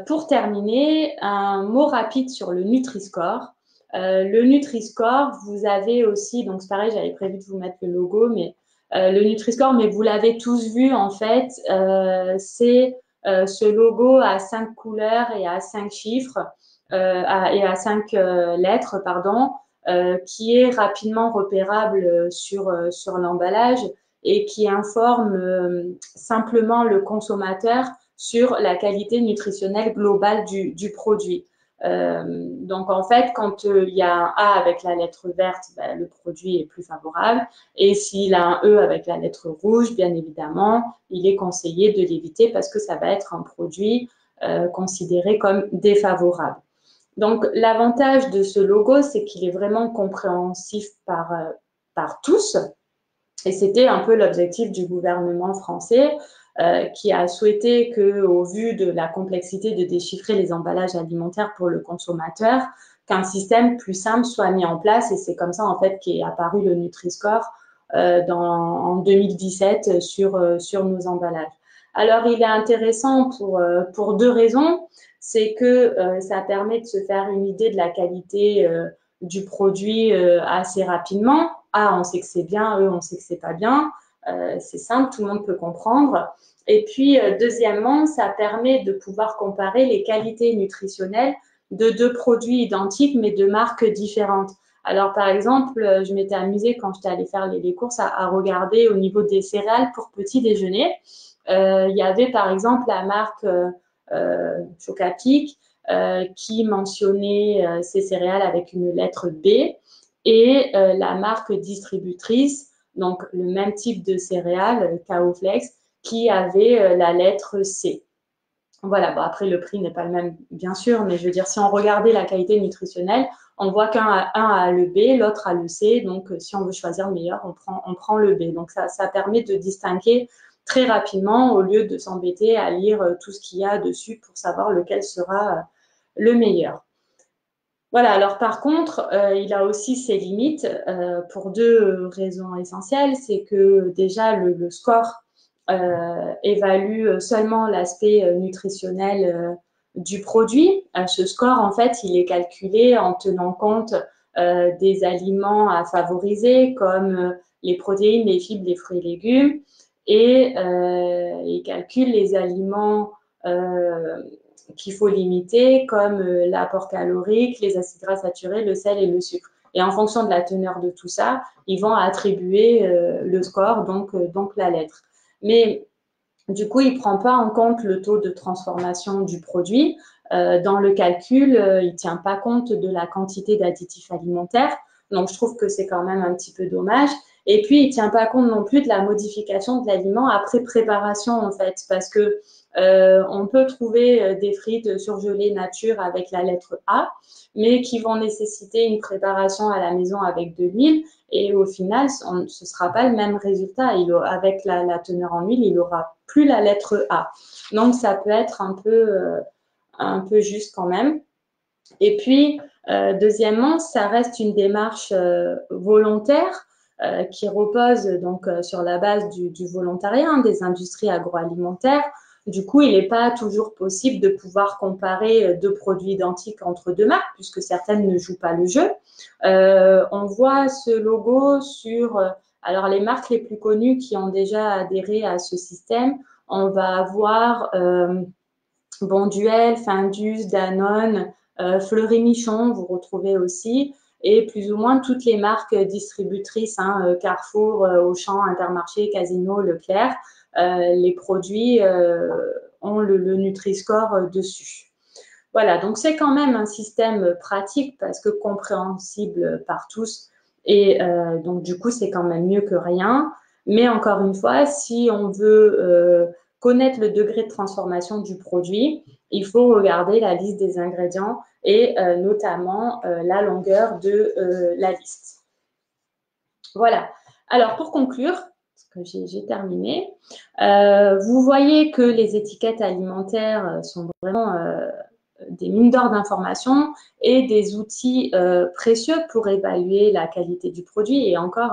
Speaker 1: pour terminer, un mot rapide sur le Nutri-Score. Le Nutri-Score, vous avez aussi, donc c'est pareil, j'avais prévu de vous mettre le logo, mais le Nutri-Score, mais vous l'avez tous vu en fait, c'est ce logo à 5 couleurs et à 5 chiffres, et à 5 lettres, pardon, qui est rapidement repérable sur l'emballage et qui informe simplement le consommateur sur la qualité nutritionnelle globale du produit. Donc, en fait, quand il y a un A avec la lettre verte, ben, le produit est plus favorable. Et s'il a un E avec la lettre rouge, bien évidemment, il est conseillé de l'éviter parce que ça va être un produit considéré comme défavorable. Donc, l'avantage de ce logo, c'est qu'il est vraiment compréhensif par tous. Et c'était un peu l'objectif du gouvernement français qui a souhaité qu'au vu de la complexité de déchiffrer les emballages alimentaires pour le consommateur, qu'un système plus simple soit mis en place. Et c'est comme ça, en fait, qu'est apparu le Nutri-Score en 2017 sur nos emballages. Alors, il est intéressant pour deux raisons. C'est que ça permet de se faire une idée de la qualité du produit assez rapidement. Ah, on sait que c'est bien, on sait que c'est pas bien. C'est simple, tout le monde peut comprendre. Et puis, deuxièmement, ça permet de pouvoir comparer les qualités nutritionnelles de deux produits identiques, mais de marques différentes. Alors, par exemple, je m'étais amusée quand j'étais allée faire les courses à regarder au niveau des céréales pour petit déjeuner. Il y avait, par exemple, la marque Chocapic qui mentionnait ces céréales avec une lettre B et la marque distributrice, donc le même type de céréales, Kaoflex, qui avait la lettre C. Voilà, bon, après le prix n'est pas le même, bien sûr, mais je veux dire, si on regardait la qualité nutritionnelle, on voit qu'un a le B, l'autre a le C, donc si on veut choisir le meilleur, on prend le B. Donc ça permet de distinguer très rapidement au lieu de s'embêter à lire tout ce qu'il y a dessus pour savoir lequel sera le meilleur. Voilà, alors par contre, il a aussi ses limites pour deux raisons essentielles. C'est que déjà, le score évalue seulement l'aspect nutritionnel du produit. Ce score, en fait, il est calculé en tenant compte des aliments à favoriser, comme les protéines, les fibres, les fruits et légumes, et il calcule les aliments qu'il faut limiter, comme l'apport calorique, les acides gras saturés, le sel et le sucre. Et en fonction de la teneur de tout ça, ils vont attribuer le score, donc la lettre. Mais du coup, il ne prend pas en compte le taux de transformation du produit. Dans le calcul, il ne tient pas compte de la quantité d'additifs alimentaires. Donc, je trouve que c'est quand même un petit peu dommage. Et puis, il ne tient pas compte non plus de la modification de l'aliment après préparation, en fait, parce que on peut trouver des frites surgelées nature avec la lettre A, mais qui vont nécessiter une préparation à la maison avec de l'huile. Et au final, ce ne sera pas le même résultat. Avec la teneur en huile, il n'aura plus la lettre A. Donc, ça peut être un peu juste quand même. Et puis, deuxièmement, ça reste une démarche volontaire qui repose donc sur la base du volontariat des industries agroalimentaires. Du coup, il n'est pas toujours possible de pouvoir comparer deux produits identiques entre deux marques, puisque certaines ne jouent pas le jeu. On voit ce logo sur alors les marques les plus connues qui ont déjà adhéré à ce système. On va avoir Bonduelle, Findus, Danone, Fleury Michon, vous retrouvez aussi, et plus ou moins toutes les marques distributrices, Carrefour, Auchan, Intermarché, Casino, Leclerc, les produits ont le Nutri-Score dessus. Voilà, donc c'est quand même un système pratique parce que compréhensible par tous et donc du coup c'est quand même mieux que rien. Mais encore une fois, si on veut connaître le degré de transformation du produit, il faut regarder la liste des ingrédients et notamment la longueur de la liste. Voilà. Alors pour conclure, parce que j'ai terminé, vous voyez que les étiquettes alimentaires sont vraiment des mines d'or d'informations et des outils précieux pour évaluer la qualité du produit. Et encore,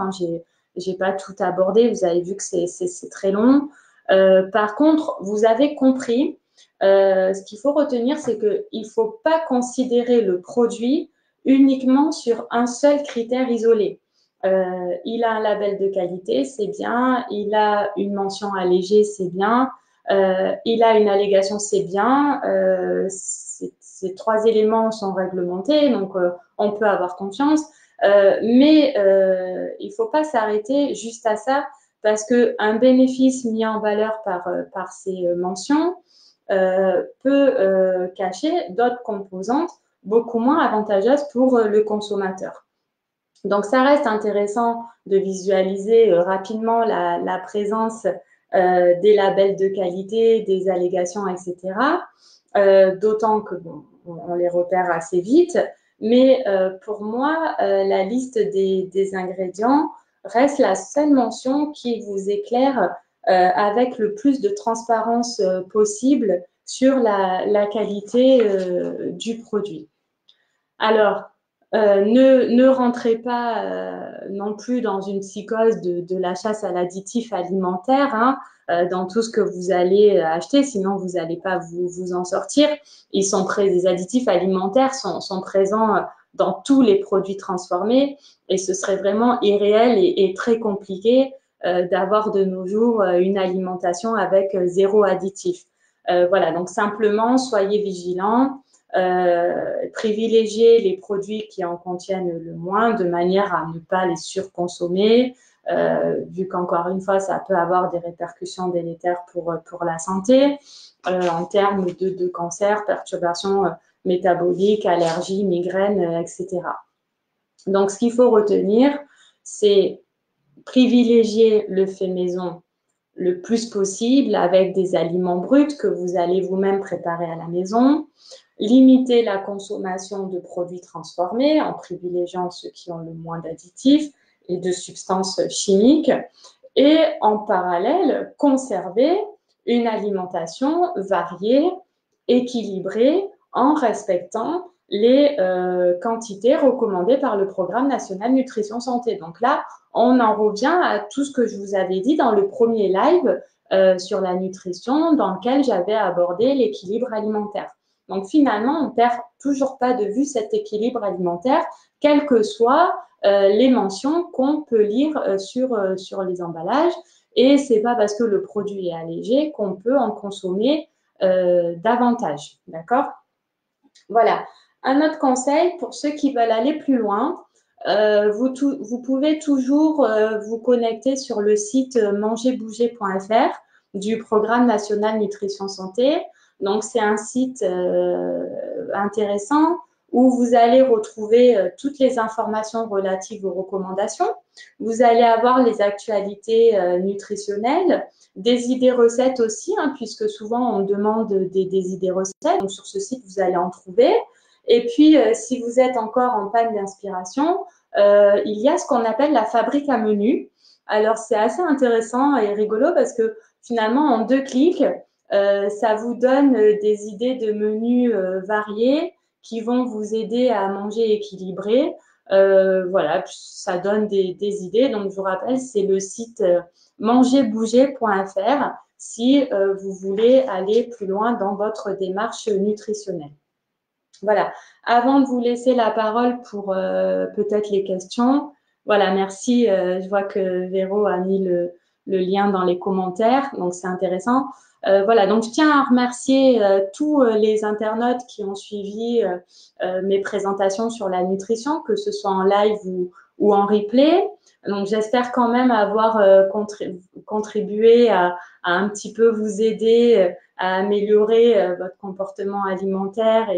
Speaker 1: j'ai pas tout abordé, vous avez vu que c'est très long. Par contre, vous avez compris, ce qu'il faut retenir, c'est qu'il ne faut pas considérer le produit uniquement sur un seul critère isolé. Il a un label de qualité, c'est bien. Il a une mention allégée, c'est bien. Il a une allégation, c'est bien. Ces trois éléments sont réglementés, donc on peut avoir confiance. Mais il ne faut pas s'arrêter juste à ça, parce qu'un bénéfice mis en valeur par ces mentions peut cacher d'autres composantes beaucoup moins avantageuses pour le consommateur. Donc, ça reste intéressant de visualiser rapidement la présence des labels de qualité, des allégations, etc. D'autant que on les repère assez vite. Mais pour moi, la liste des ingrédients reste la seule mention qui vous éclaire avec le plus de transparence possible sur la qualité du produit. Alors, Ne rentrez pas non plus dans une psychose de la chasse à l'additif alimentaire, hein, dans tout ce que vous allez acheter, sinon vous n'allez pas vous en sortir. Les additifs alimentaires sont présents dans tous les produits transformés et ce serait vraiment irréel et très compliqué d'avoir de nos jours une alimentation avec zéro additif. Voilà, donc simplement, soyez vigilants. Privilégier les produits qui en contiennent le moins de manière à ne pas les surconsommer, vu qu'encore une fois, ça peut avoir des répercussions délétères pour la santé en termes de cancer, perturbations métaboliques, allergies, migraines, etc. Donc, ce qu'il faut retenir, c'est privilégier le fait maison le plus possible avec des aliments bruts que vous allez vous-même préparer à la maison. Limiter la consommation de produits transformés en privilégiant ceux qui ont le moins d'additifs et de substances chimiques. Et en parallèle, conserver une alimentation variée, équilibrée, en respectant les quantités recommandées par le Programme national nutrition santé. Donc là, on en revient à tout ce que je vous avais dit dans le premier live sur la nutrition, dans lequel j'avais abordé l'équilibre alimentaire. Donc finalement, on ne perd toujours pas de vue cet équilibre alimentaire, quelles que soient les mentions qu'on peut lire sur les emballages. Et ce n'est pas parce que le produit est allégé qu'on peut en consommer davantage. D'accord? Voilà. Un autre conseil pour ceux qui veulent aller plus loin, vous pouvez toujours vous connecter sur le site mangerbouger.fr du Programme national nutrition santé. Donc, c'est un site intéressant où vous allez retrouver toutes les informations relatives aux recommandations. Vous allez avoir les actualités nutritionnelles, des idées recettes aussi, hein, puisque souvent on demande des idées recettes. Donc, sur ce site, vous allez en trouver. Et puis, si vous êtes encore en panne d'inspiration, il y a ce qu'on appelle la fabrique à menus. Alors, c'est assez intéressant et rigolo parce que finalement, en 2 clics, ça vous donne des idées de menus variés qui vont vous aider à manger équilibré. Voilà, ça donne des idées. Donc, je vous rappelle, c'est le site mangerbouger.fr si vous voulez aller plus loin dans votre démarche nutritionnelle. Voilà. Avant de vous laisser la parole pour peut-être les questions, voilà, merci. Je vois que Véro a mis le lien dans les commentaires, donc c'est intéressant. Voilà, donc je tiens à remercier tous les internautes qui ont suivi mes présentations sur la nutrition, que ce soit en live ou en replay. Donc j'espère quand même avoir contribué à un petit peu vous aider à améliorer votre comportement alimentaire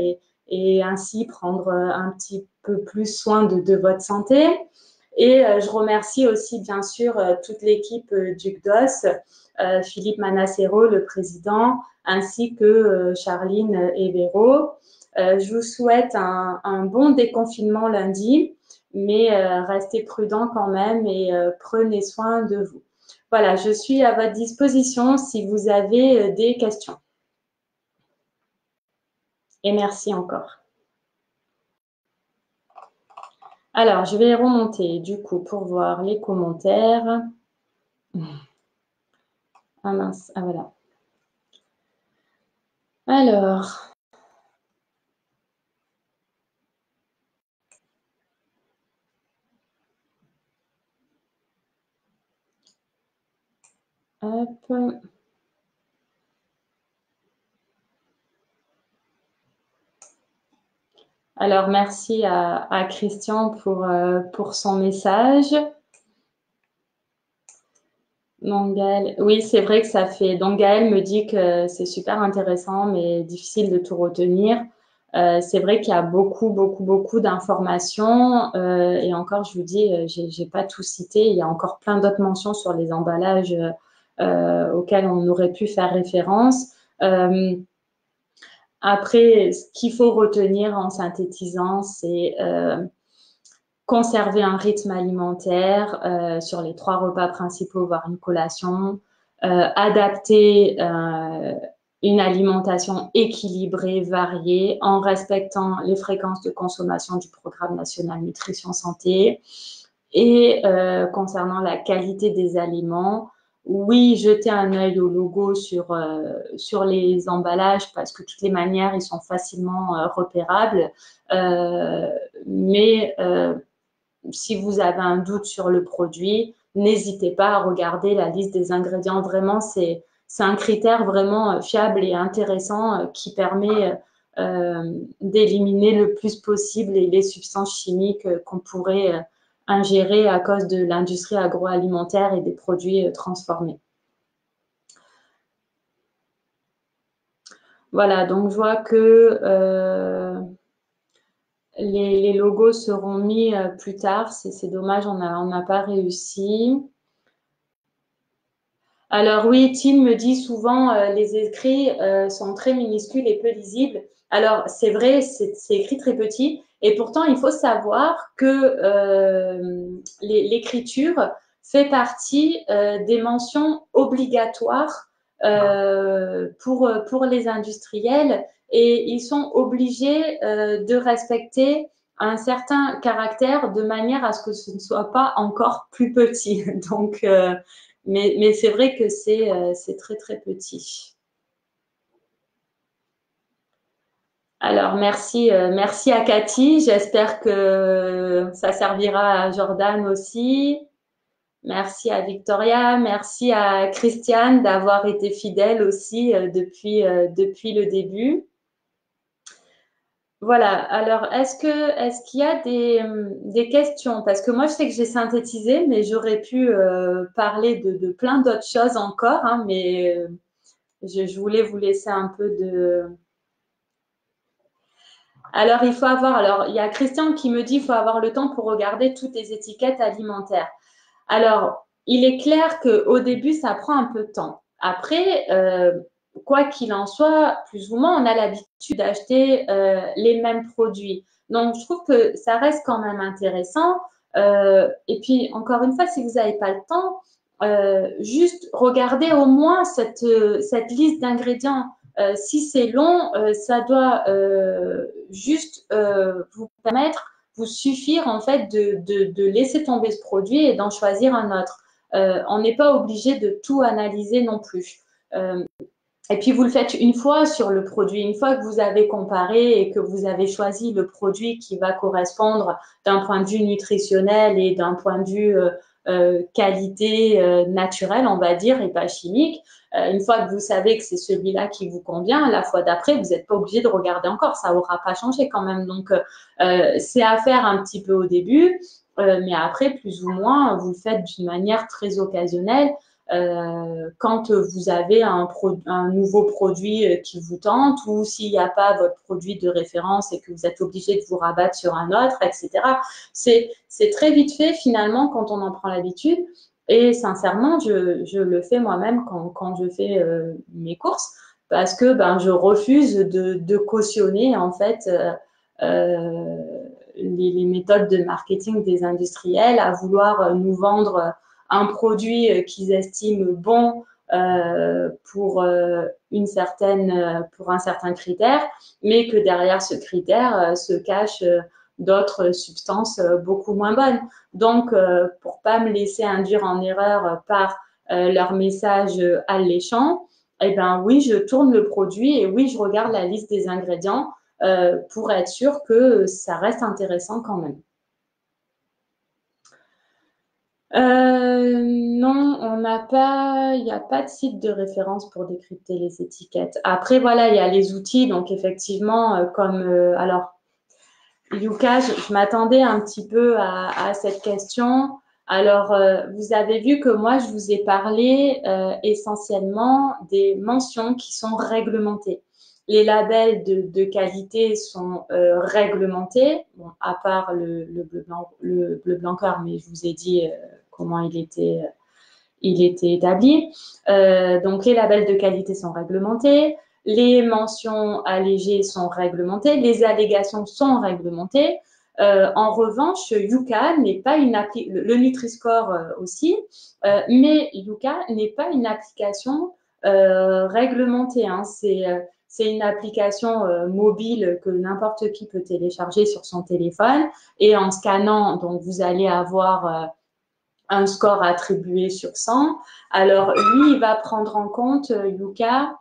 Speaker 1: et ainsi prendre un petit peu plus soin de votre santé. Et je remercie aussi, bien sûr, toute l'équipe d'UCDOS, Philippe Manassero, le président, ainsi que Charline et Véro. Je vous souhaite un bon déconfinement lundi, mais restez prudents quand même et prenez soin de vous. Voilà, je suis à votre disposition si vous avez des questions. Et merci encore. Alors, je vais remonter du coup pour voir les commentaires. Ah mince, ah voilà. Alors. Hop. Alors, merci à Christian pour son message. Donc, Gaël, oui, c'est vrai que ça fait. Donc, Gaël me dit que c'est super intéressant, mais difficile de tout retenir. C'est vrai qu'il y a beaucoup d'informations. Et encore, je vous dis, j'ai pas tout cité. Il y a encore plein d'autres mentions sur les emballages auxquels on aurait pu faire référence. Après, ce qu'il faut retenir en synthétisant, c'est conserver un rythme alimentaire sur les 3 repas principaux, voire une collation, adapter une alimentation équilibrée, variée, en respectant les fréquences de consommation du Programme national nutrition santé. Et concernant la qualité des aliments, oui, jetez un œil au logo sur les emballages parce que de toutes les manières, ils sont facilement repérables. Mais si vous avez un doute sur le produit, n'hésitez pas à regarder la liste des ingrédients. Vraiment, c'est un critère vraiment fiable et intéressant qui permet d'éliminer le plus possible les substances chimiques qu'on pourrait ingérer à cause de l'industrie agroalimentaire et des produits transformés. Voilà, donc je vois que les logos seront mis plus tard. C'est dommage, on n'a pas réussi. Alors oui, Tim me dit souvent les écrits sont très minuscules et peu lisibles. Alors c'est vrai, c'est écrit très petit. Et pourtant, il faut savoir que l'écriture fait partie des mentions obligatoires pour les industriels et ils sont obligés de respecter un certain caractère de manière à ce que ce ne soit pas encore plus petit. Donc, mais c'est vrai que c'est très, très petit. Alors, merci à Cathy. J'espère que ça servira à Jordan aussi. Merci à Victoria. Merci à Christiane d'avoir été fidèle aussi depuis le début. Voilà. Alors, est-ce qu'il y a des questions? Parce que moi, je sais que j'ai synthétisé, mais j'aurais pu parler de plein d'autres choses encore, hein, mais je voulais vous laisser un peu de. Alors, il y a Christian qui me dit qu'il faut avoir le temps pour regarder toutes les étiquettes alimentaires. Alors, il est clair qu'au début, ça prend un peu de temps. Après, quoi qu'il en soit, plus ou moins, on a l'habitude d'acheter les mêmes produits. Donc, je trouve que ça reste quand même intéressant. Et puis, encore une fois, si vous n'avez pas le temps, juste regardez au moins cette liste d'ingrédients. Si c'est long, ça doit juste vous permettre, vous suffire en fait de laisser tomber ce produit et d'en choisir un autre. On n'est pas obligé de tout analyser non plus. Et puis vous le faites une fois sur le produit, une fois que vous avez comparé et que vous avez choisi le produit qui va correspondre d'un point de vue nutritionnel et d'un point de vue qualité naturelle, on va dire, et pas chimique. Une fois que vous savez que c'est celui-là qui vous convient, la fois d'après, vous n'êtes pas obligé de regarder encore, ça n'aura pas changé quand même. Donc, c'est à faire un petit peu au début, mais après, plus ou moins, vous le faites d'une manière très occasionnelle. Quand vous avez un nouveau produit qui vous tente ou s'il n'y a pas votre produit de référence et que vous êtes obligé de vous rabattre sur un autre, etc. C'est très vite fait finalement quand on en prend l'habitude. Et sincèrement, je le fais moi-même quand je fais mes courses parce que je refuse de cautionner en fait les méthodes de marketing des industriels à vouloir nous vendre un produit qu'ils estiment bon pour un certain critère, mais que derrière ce critère se cachent d'autres substances beaucoup moins bonnes. Donc, pour pas me laisser induire en erreur par leur message alléchant, eh ben oui, je tourne le produit et oui, je regarde la liste des ingrédients pour être sûr que ça reste intéressant quand même. Non, il n'y a pas de site de référence pour décrypter les étiquettes. Après, voilà, il y a les outils, donc effectivement, alors, Yuka, je m'attendais un petit peu à cette question. Alors, vous avez vu que moi, je vous ai parlé essentiellement des mentions qui sont réglementées. Les labels de qualité sont réglementés, bon, à part le bleu blanc cœur, mais je vous ai dit comment il était établi. Donc, les labels de qualité sont réglementés. Les mentions allégées sont réglementées, les allégations sont réglementées. En revanche, Yuka n'est pas une le Nutri-Score aussi, mais Yuka n'est pas une application réglementée, hein. C'est une application mobile que n'importe qui peut télécharger sur son téléphone et en scannant, donc vous allez avoir un score attribué sur 100. Alors, lui, il va prendre en compte, Yuka,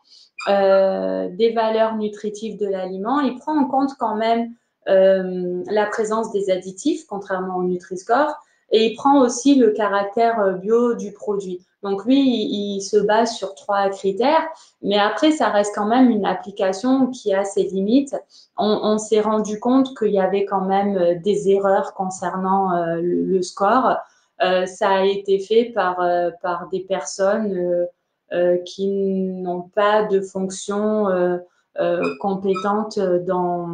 Speaker 1: des valeurs nutritives de l'aliment. Il prend en compte quand même la présence des additifs, contrairement au Nutri-Score, et il prend aussi le caractère bio du produit. Donc, lui, il se base sur 3 critères, mais après, ça reste quand même une application qui a ses limites. On s'est rendu compte qu'il y avait quand même des erreurs concernant le score. Ça a été fait par des personnes qui n'ont pas de fonction compétente dans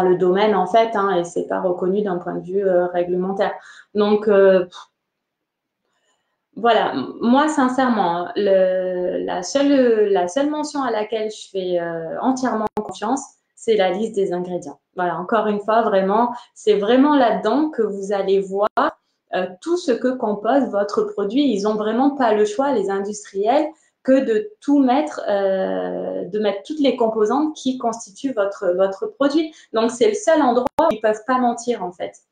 Speaker 1: le domaine, en fait, hein, et c'est pas reconnu d'un point de vue réglementaire. Donc, voilà, moi, sincèrement, la seule mention à laquelle je fais entièrement confiance, c'est la liste des ingrédients. Voilà, encore une fois, vraiment, c'est vraiment là-dedans que vous allez voir tout ce que compose votre produit. Ils n'ont vraiment pas le choix, les industriels, que de tout mettre, de mettre toutes les composantes qui constituent votre produit. Donc, c'est le seul endroit où ils ne peuvent pas mentir, en fait.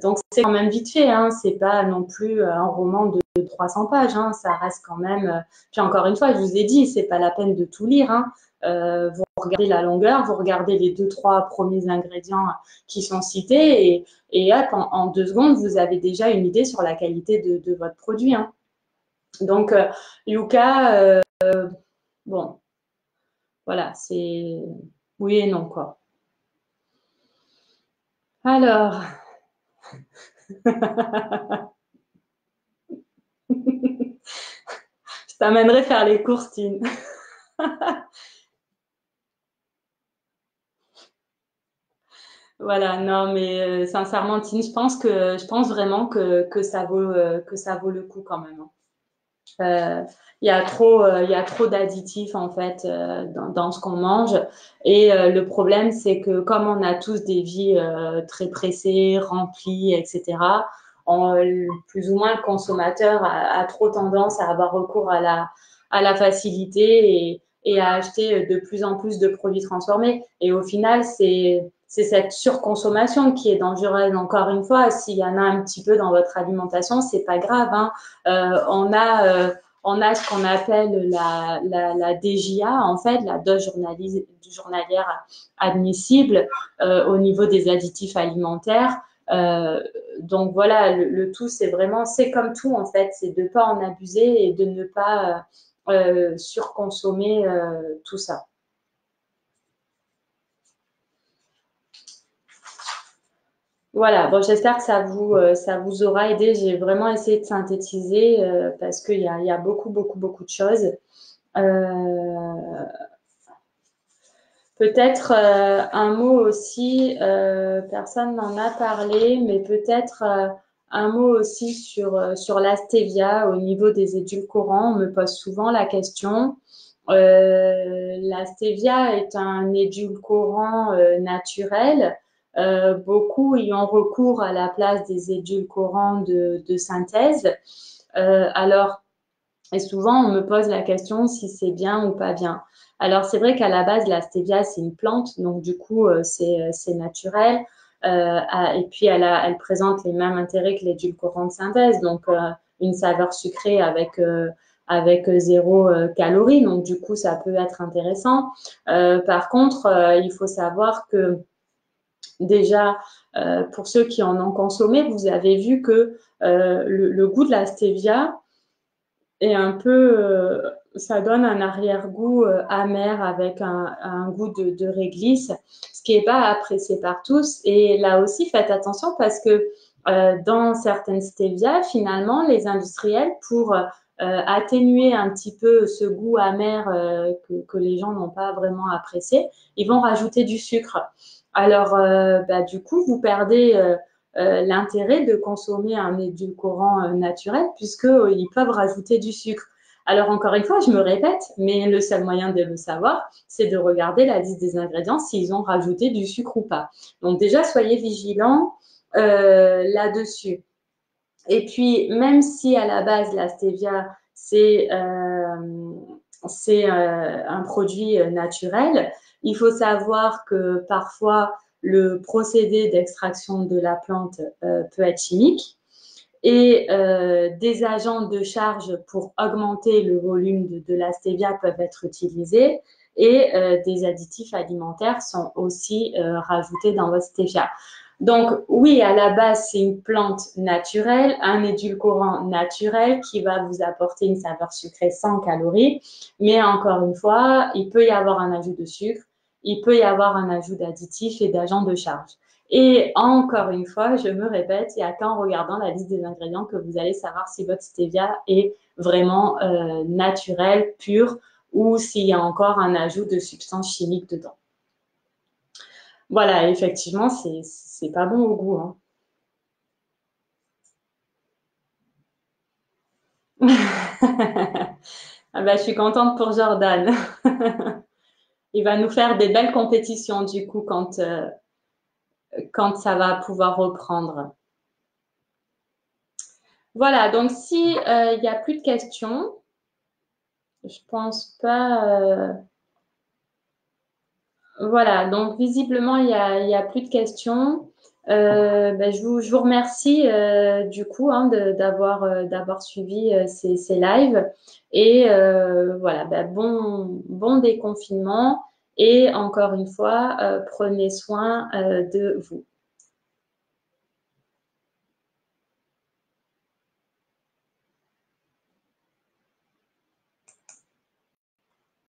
Speaker 1: Donc, c'est quand même vite fait, hein. C'est pas non plus un roman de 300 pages, hein. Ça reste quand même. Puis encore une fois, je vous ai dit, c'est pas la peine de tout lire, hein. Vous regardez la longueur, vous regardez les 2-3 premiers ingrédients qui sont cités et hop, en 2 secondes, vous avez déjà une idée sur la qualité de votre produit, hein. Donc, Yuka, bon, voilà, c'est oui et non, quoi. Alors, je t'amènerai faire les courses, Tine. Voilà, non, mais sincèrement, Tine, je pense vraiment que ça vaut le coup quand même, hein. Il y a trop d'additifs en fait dans ce qu'on mange. Et le problème, c'est que comme on a tous des vies très pressées, remplies, etc., plus ou moins le consommateur a trop tendance à avoir recours à la facilité et à acheter de plus en plus de produits transformés. Et au final, c'est cette surconsommation qui est dangereuse. Encore une fois, s'il y en a un petit peu dans votre alimentation, c'est pas grave, hein. On a ce qu'on appelle la DJA, en fait, la dose journalière admissible au niveau des additifs alimentaires. Euh, donc voilà, le tout, c'est vraiment, c'est comme tout, en fait, c'est de ne pas en abuser et de ne pas surconsommer tout ça. Voilà, bon, j'espère que ça vous aura aidé. J'ai vraiment essayé de synthétiser parce qu'il y a beaucoup, beaucoup, beaucoup de choses. Euh, Peut-être un mot aussi, personne n'en a parlé, mais peut-être un mot aussi sur la stevia au niveau des édulcorants. On me pose souvent la question. La stevia est un édulcorant naturel. Beaucoup y ont recours à la place des édulcorants de synthèse. Alors, et souvent, on me pose la question si c'est bien ou pas bien. Alors, c'est vrai qu'à la base, la stevia, c'est une plante, donc du coup, c'est naturel. Et puis, elle présente les mêmes intérêts que l'édulcorant de synthèse, donc une saveur sucrée avec 0 calories, donc du coup, ça peut être intéressant. Par contre, il faut savoir que déjà, pour ceux qui en ont consommé, vous avez vu que le goût de la stevia, et un peu, ça donne un arrière-goût amer avec un goût de réglisse, ce qui n'est pas apprécié par tous. Et là aussi, faites attention parce que dans certaines stevia, finalement, les industriels, pour atténuer un petit peu ce goût amer que les gens n'ont pas vraiment apprécié, ils vont rajouter du sucre. Alors, du coup, vous perdez l'intérêt de consommer un édulcorant naturel puisqu'ils peuvent rajouter du sucre. Alors, encore une fois, je me répète, mais le seul moyen de le savoir, c'est de regarder la liste des ingrédients s'ils ont rajouté du sucre ou pas. Donc, déjà, soyez vigilants là-dessus. Et puis, même si à la base, la stevia c'est un produit naturel. Il faut savoir que parfois, le procédé d'extraction de la plante peut être chimique et des agents de charge pour augmenter le volume de la stevia peuvent être utilisés et des additifs alimentaires sont aussi rajoutés dans votre stevia. Donc oui, à la base, c'est une plante naturelle, un édulcorant naturel qui va vous apporter une saveur sucrée sans calories, mais encore une fois, il peut y avoir un ajout de sucre, il peut y avoir un ajout d'additifs et d'agents de charge. Et encore une fois, je me répète, il n'y a qu'en regardant la liste des ingrédients que vous allez savoir si votre stevia est vraiment naturel, pur, ou s'il y a encore un ajout de substances chimiques dedans. Voilà, effectivement, c'est pas bon au goût, hein. Ah bah, je suis contente pour Jordan. Il va nous faire des belles compétitions du coup quand ça va pouvoir reprendre. Voilà, donc si il n'y a plus de questions, je pense pas. Voilà, donc visiblement, il y a plus de questions. Ben, je vous remercie du coup hein, d'avoir suivi ces lives. Et voilà, ben, bon déconfinement. Et encore une fois, prenez soin de vous.